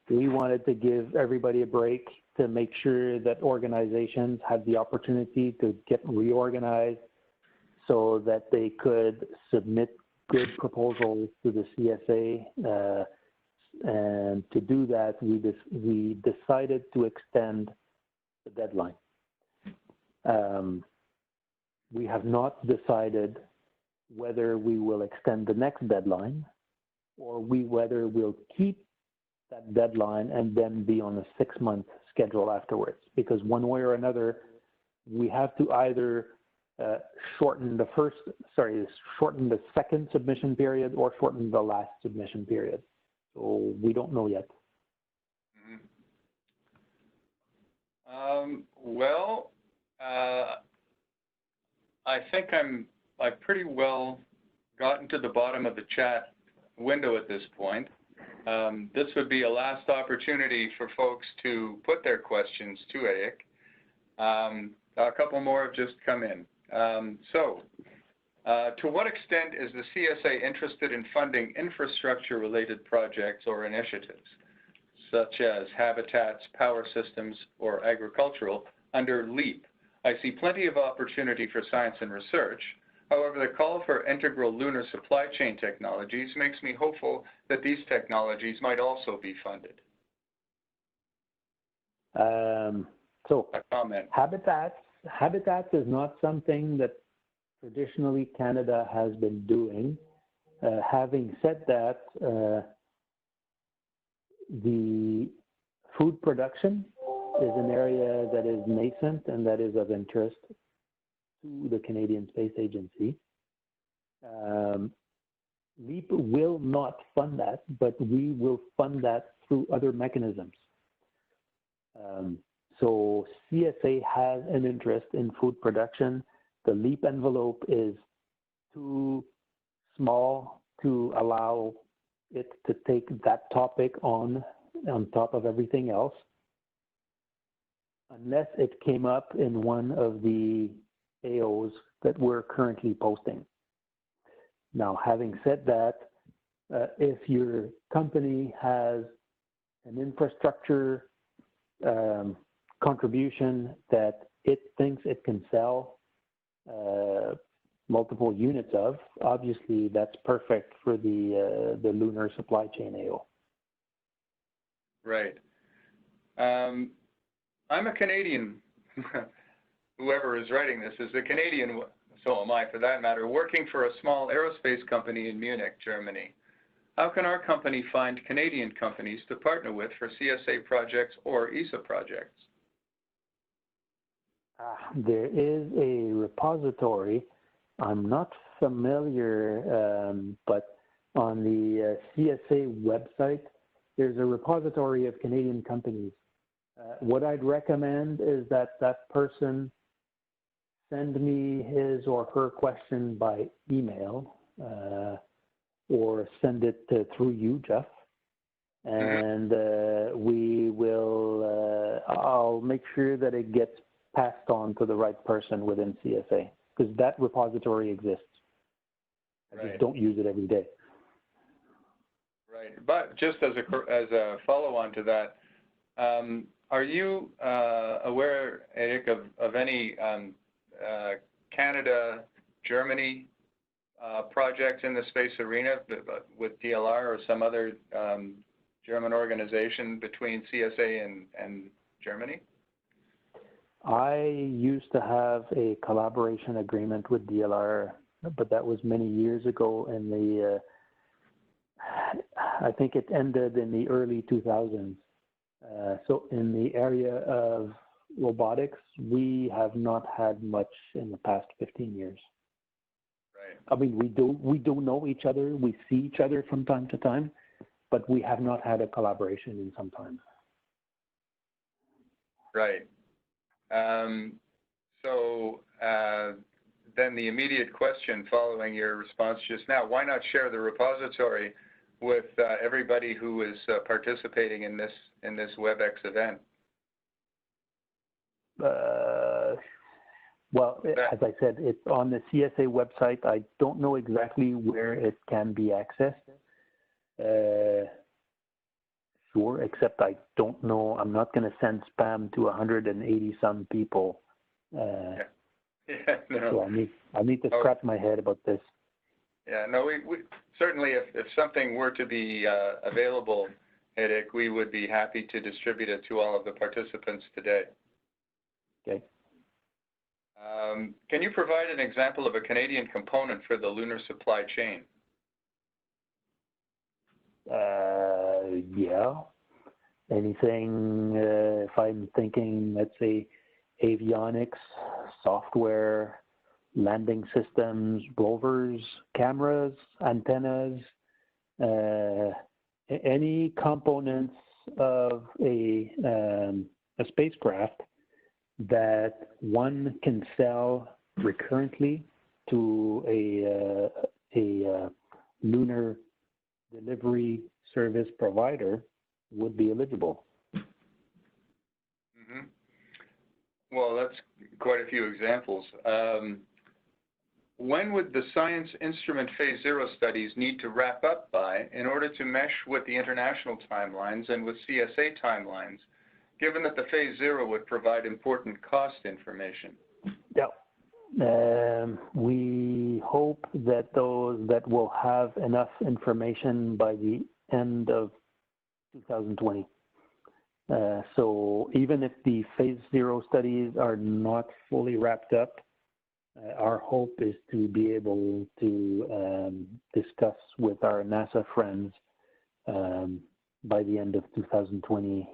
we wanted to give everybody a break to make sure that organizations had the opportunity to get reorganized so that they could submit good proposals to the CSA. And to do that, we decided to extend the deadline. We have not decided whether we will extend the next deadline or whether we'll keep that deadline and then be on a 6-month schedule afterwards. Because one way or another, we have to either shorten the second submission period or shorten the last submission period. So we don't know yet. I think I've pretty well gotten to the bottom of the chat window at this point. This would be a last opportunity for folks to put their questions to Erick. A couple more have just come in. To what extent is the CSA interested in funding infrastructure-related projects or initiatives, such as habitats, power systems, or agricultural, under LEAP? I see plenty of opportunity for science and research. However, the call for integral lunar supply chain technologies makes me hopeful that these technologies might also be funded. So, a comment. Habitats is not something that traditionally Canada has been doing. Having said that, the food production is an area that is nascent and that is of interest to the Canadian Space Agency. LEAP will not fund that, but we will fund that through other mechanisms. So CSA has an interest in food production. The LEAP envelope is too small to allow it to take that topic on top of everything else, unless it came up in one of the AOs that we're currently posting. Now, having said that, if your company has an infrastructure contribution that it thinks it can sell multiple units of, obviously that's perfect for the Lunar supply chain AO. Right. I'm a Canadian. Whoever is writing this is a Canadian, so am I for that matter, working for a small aerospace company in Munich, Germany. How can our company find Canadian companies to partner with for CSA projects or ESA projects? There is a repository. I'm not familiar, but on the CSA website, there's a repository of Canadian companies. What I'd recommend is that that person send me his or her question by email, or send it through you, Jeff, and we will. I'll make sure that it gets passed on to the right person within CSA, because that repository exists. I just don't use it every day. Right, but just as a follow-on to that, are you aware, Erick, of any Canada, Germany projects in the space arena with DLR or some other German organization between CSA and Germany? I used to have a collaboration agreement with DLR, but that was many years ago, and I think it ended in the early 2000s. So in the area of robotics, we have not had much in the past 15 years. Right. I mean, we do know each other. We see each other from time to time, but we have not had a collaboration in some time. Right. Then the immediate question following your response just now, why not share the repository with everybody who is participating in this WebEx event? Well, as I said, it's on the CSA website. I don't know exactly where it can be accessed. Sure, except I don't know. I'm not going to send spam to 180 some people. No. So I need to scratch my head about this. Yeah, no, we certainly, if something were to be available, Erick, we would be happy to distribute it to all of the participants today. Okay. Can you provide an example of a Canadian component for the lunar supply chain? Yeah. Anything, if I'm thinking, let's say, avionics, software, landing systems, rovers, cameras, antennas, any components of a spacecraft that one can sell recurrently to a lunar delivery service provider would be eligible. Mm-hmm. Well, that's quite a few examples. When would the science instrument phase 0 studies need to wrap up by in order to mesh with the international timelines and with CSA timelines, given that the phase 0 would provide important cost information? Yeah. We hope that that will have enough information by the end of 2020. So even if the phase 0 studies are not fully wrapped up, our hope is to be able to discuss with our NASA friends by the end of 2020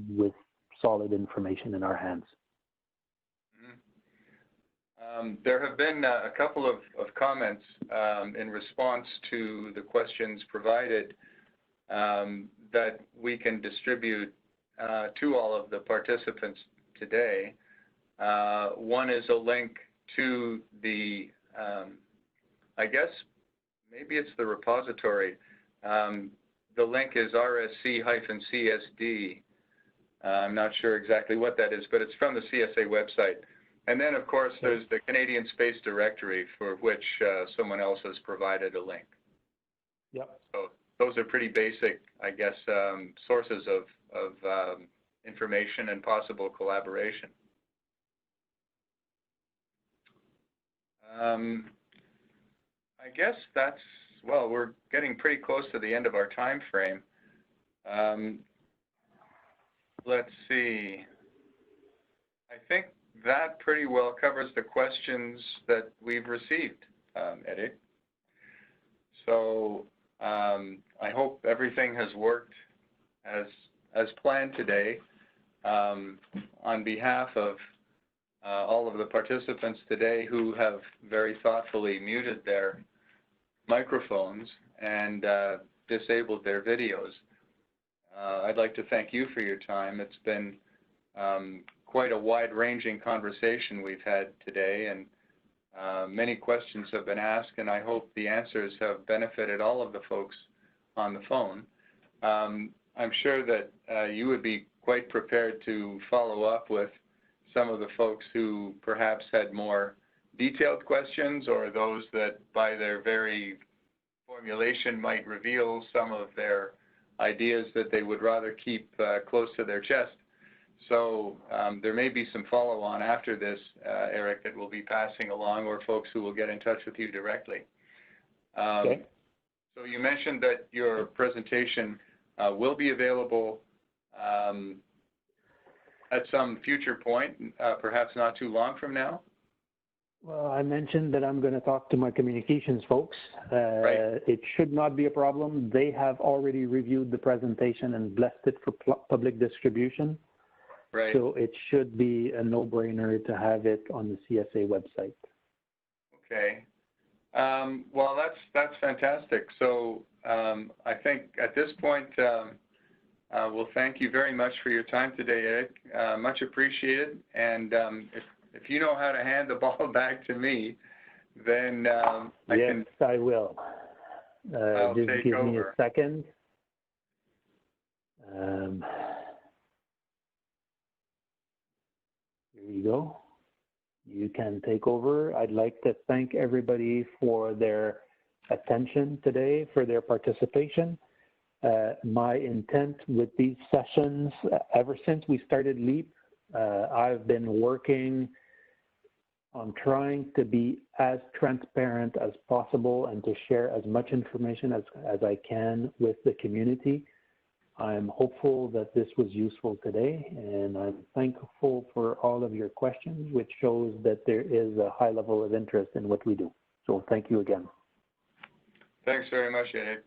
with solid information in our hands. There have been a couple of comments in response to the questions provided that we can distribute to all of the participants today. One is a link to the, I guess, maybe it's the repository. The link is RSC-CSD. I'm not sure exactly what that is, but it's from the CSA website. And then, of course, there's the Canadian Space Directory, for which someone else has provided a link. Yep. So those are pretty basic, I guess, sources of information and possible collaboration. I guess that's, well, we're getting pretty close to the end of our time frame. Let's see. I think that pretty well covers the questions that we've received, Erick. So I hope everything has worked as planned today. On behalf of all of the participants today who have very thoughtfully muted their microphones and disabled their videos, I'd like to thank you for your time. It's been quite a wide-ranging conversation we've had today, and many questions have been asked, and I hope the answers have benefited all of the folks on the phone. I'm sure that you would be quite prepared to follow up with some of the folks who perhaps had more detailed questions, or those that by their very formulation might reveal some of their ideas that they would rather keep close to their chest. So there may be some follow-on after this, Erick, that we'll be passing along, or folks who will get in touch with you directly. Okay. So you mentioned that your presentation will be available at some future point, perhaps not too long from now. Well, I mentioned that I'm going to talk to my communications folks. Right. It should not be a problem. They have already reviewed the presentation and blessed it for public distribution. Right. So it should be a no-brainer to have it on the CSA website. Okay. Well, that's fantastic. So I think at this point, we'll thank you very much for your time today, Erick. Much appreciated. And if you know how to hand the ball back to me, then yes, I will. I'll just take give over. me a second. Here you go. You can take over. I'd like to thank everybody for their attention today, for their participation. My intent with these sessions, ever since we started LEAP, I've been working on trying to be as transparent as possible and to share as much information as I can with the community. I'm hopeful that this was useful today, and I'm thankful for all of your questions, which shows that there is a high level of interest in what we do. So thank you again. Thanks very much, Erick.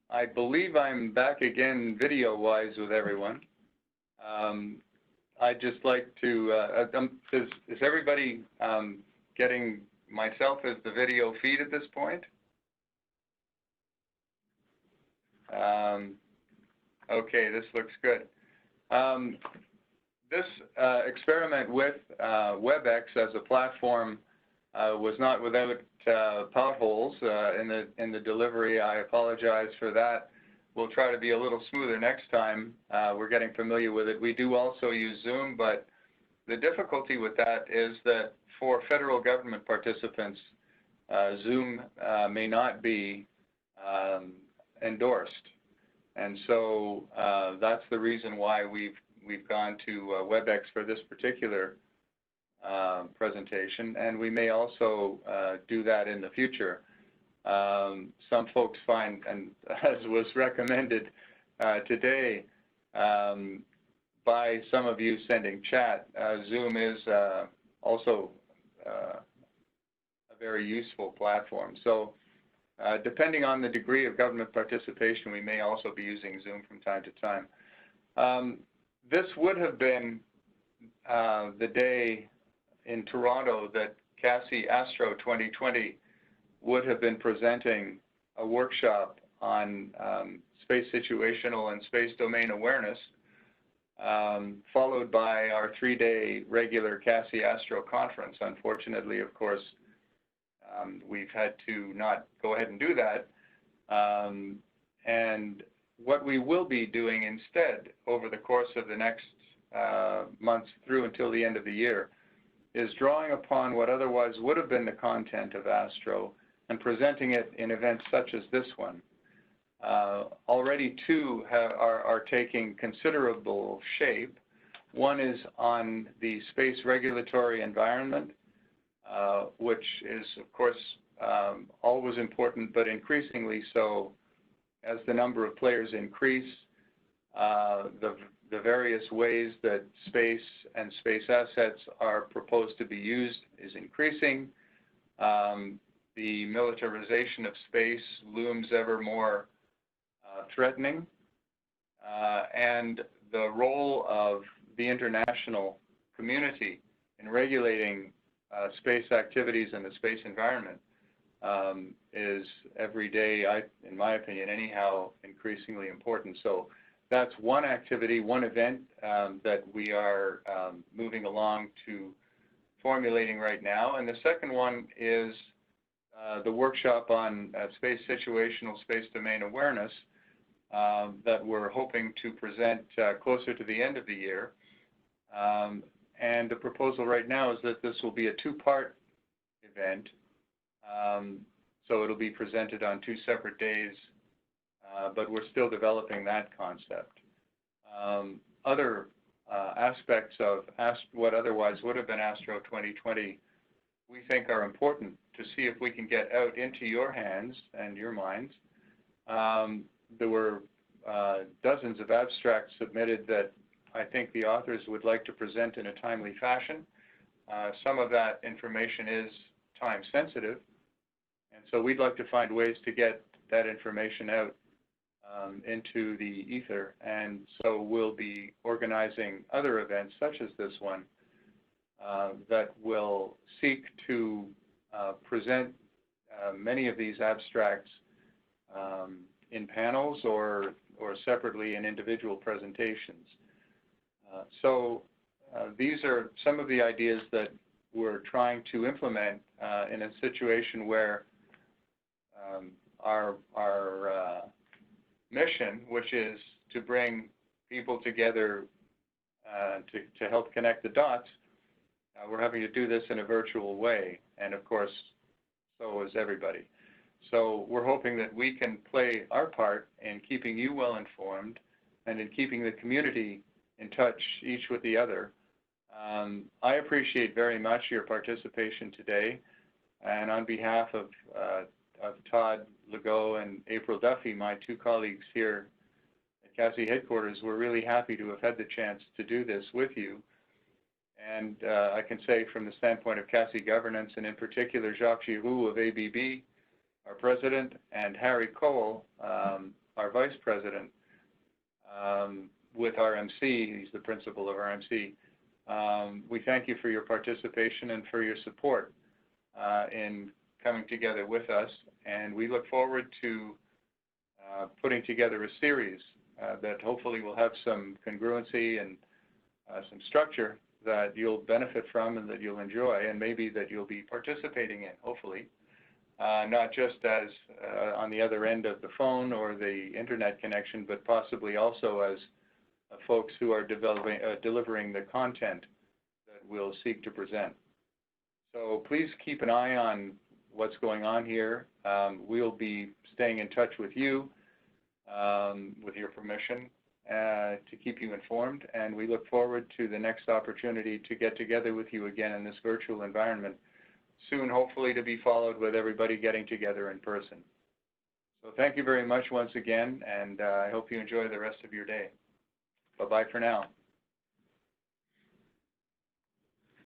I believe I'm back again video-wise with everyone. I'd just like to, is everybody getting myself as the video feed at this point? Okay, this looks good. This experiment with WebEx as a platform was not without potholes in the delivery. I apologize for that. We'll try to be a little smoother next time. We're getting familiar with it. We do also use Zoom, but the difficulty with that is that for federal government participants, Zoom may not be endorsed. And so that's the reason why we've gone to WebEx for this particular presentation, and we may also do that in the future. Some folks find, and as was recommended today by some of you sending chat, Zoom is also a very useful platform. So depending on the degree of government participation, we may also be using Zoom from time to time. This would have been the day in Toronto that CASI Astro 2020 would have been presenting a workshop on space situational and space domain awareness, followed by our 3-day regular CASI Astro conference. Unfortunately, of course, we've had to not go ahead and do that. And what we will be doing instead over the course of the next months through until the end of the year is drawing upon what otherwise would have been the content of Astro and presenting it in events such as this one. Already two are taking considerable shape. One is on the space regulatory environment, which is, of course, always important, but increasingly so as the number of players increase. The various ways that space and space assets are proposed to be used is increasing. The militarization of space looms ever more threatening, and the role of the international community in regulating space activities in the space environment is every day, in my opinion anyhow, increasingly important. So that's one activity, one event that we are moving along to formulating right now. And the second one is the workshop on space situational space domain awareness that we're hoping to present closer to the end of the year. And the proposal right now is that this will be a two-part event. So it'll be presented on two separate days, but we're still developing that concept. Other aspects of what otherwise would have been Astro 2020 we think are important to see if we can get out into your hands and your minds. There were dozens of abstracts submitted that I think the authors would like to present in a timely fashion. Some of that information is time sensitive, and so we'd like to find ways to get that information out into the ether, and so we'll be organizing other events such as this one that will seek to present many of these abstracts in panels or separately in individual presentations. So these are some of the ideas that we're trying to implement in a situation where our mission, which is to bring people together to help connect the dots, we're having to do this in a virtual way, and of course, so is everybody. So we're hoping that we can play our part in keeping you well informed and in keeping the community in touch, each with the other. I appreciate very much your participation today, and on behalf of Todd Legault and April Duffy, my two colleagues here at CASI headquarters, we're really happy to have had the chance to do this with you. And I can say from the standpoint of CASI governance, and in particular Jacques Giroux of ABB, our president, and Harry Cole, our vice president, with RMC, he's the principal of RMC. We thank you for your participation and for your support in coming together with us, and we look forward to putting together a series that hopefully will have some congruency and some structure that you'll benefit from and that you'll enjoy, and maybe that you'll be participating in, hopefully. Not just as on the other end of the phone or the internet connection, but possibly also as folks who are delivering the content that we'll seek to present. So please keep an eye on what's going on here. We'll be staying in touch with you, with your permission, to keep you informed, and we look forward to the next opportunity to get together with you again in this virtual environment, soon hopefully to be followed with everybody getting together in person. So thank you very much once again, and I hope you enjoy the rest of your day. Bye-bye for now.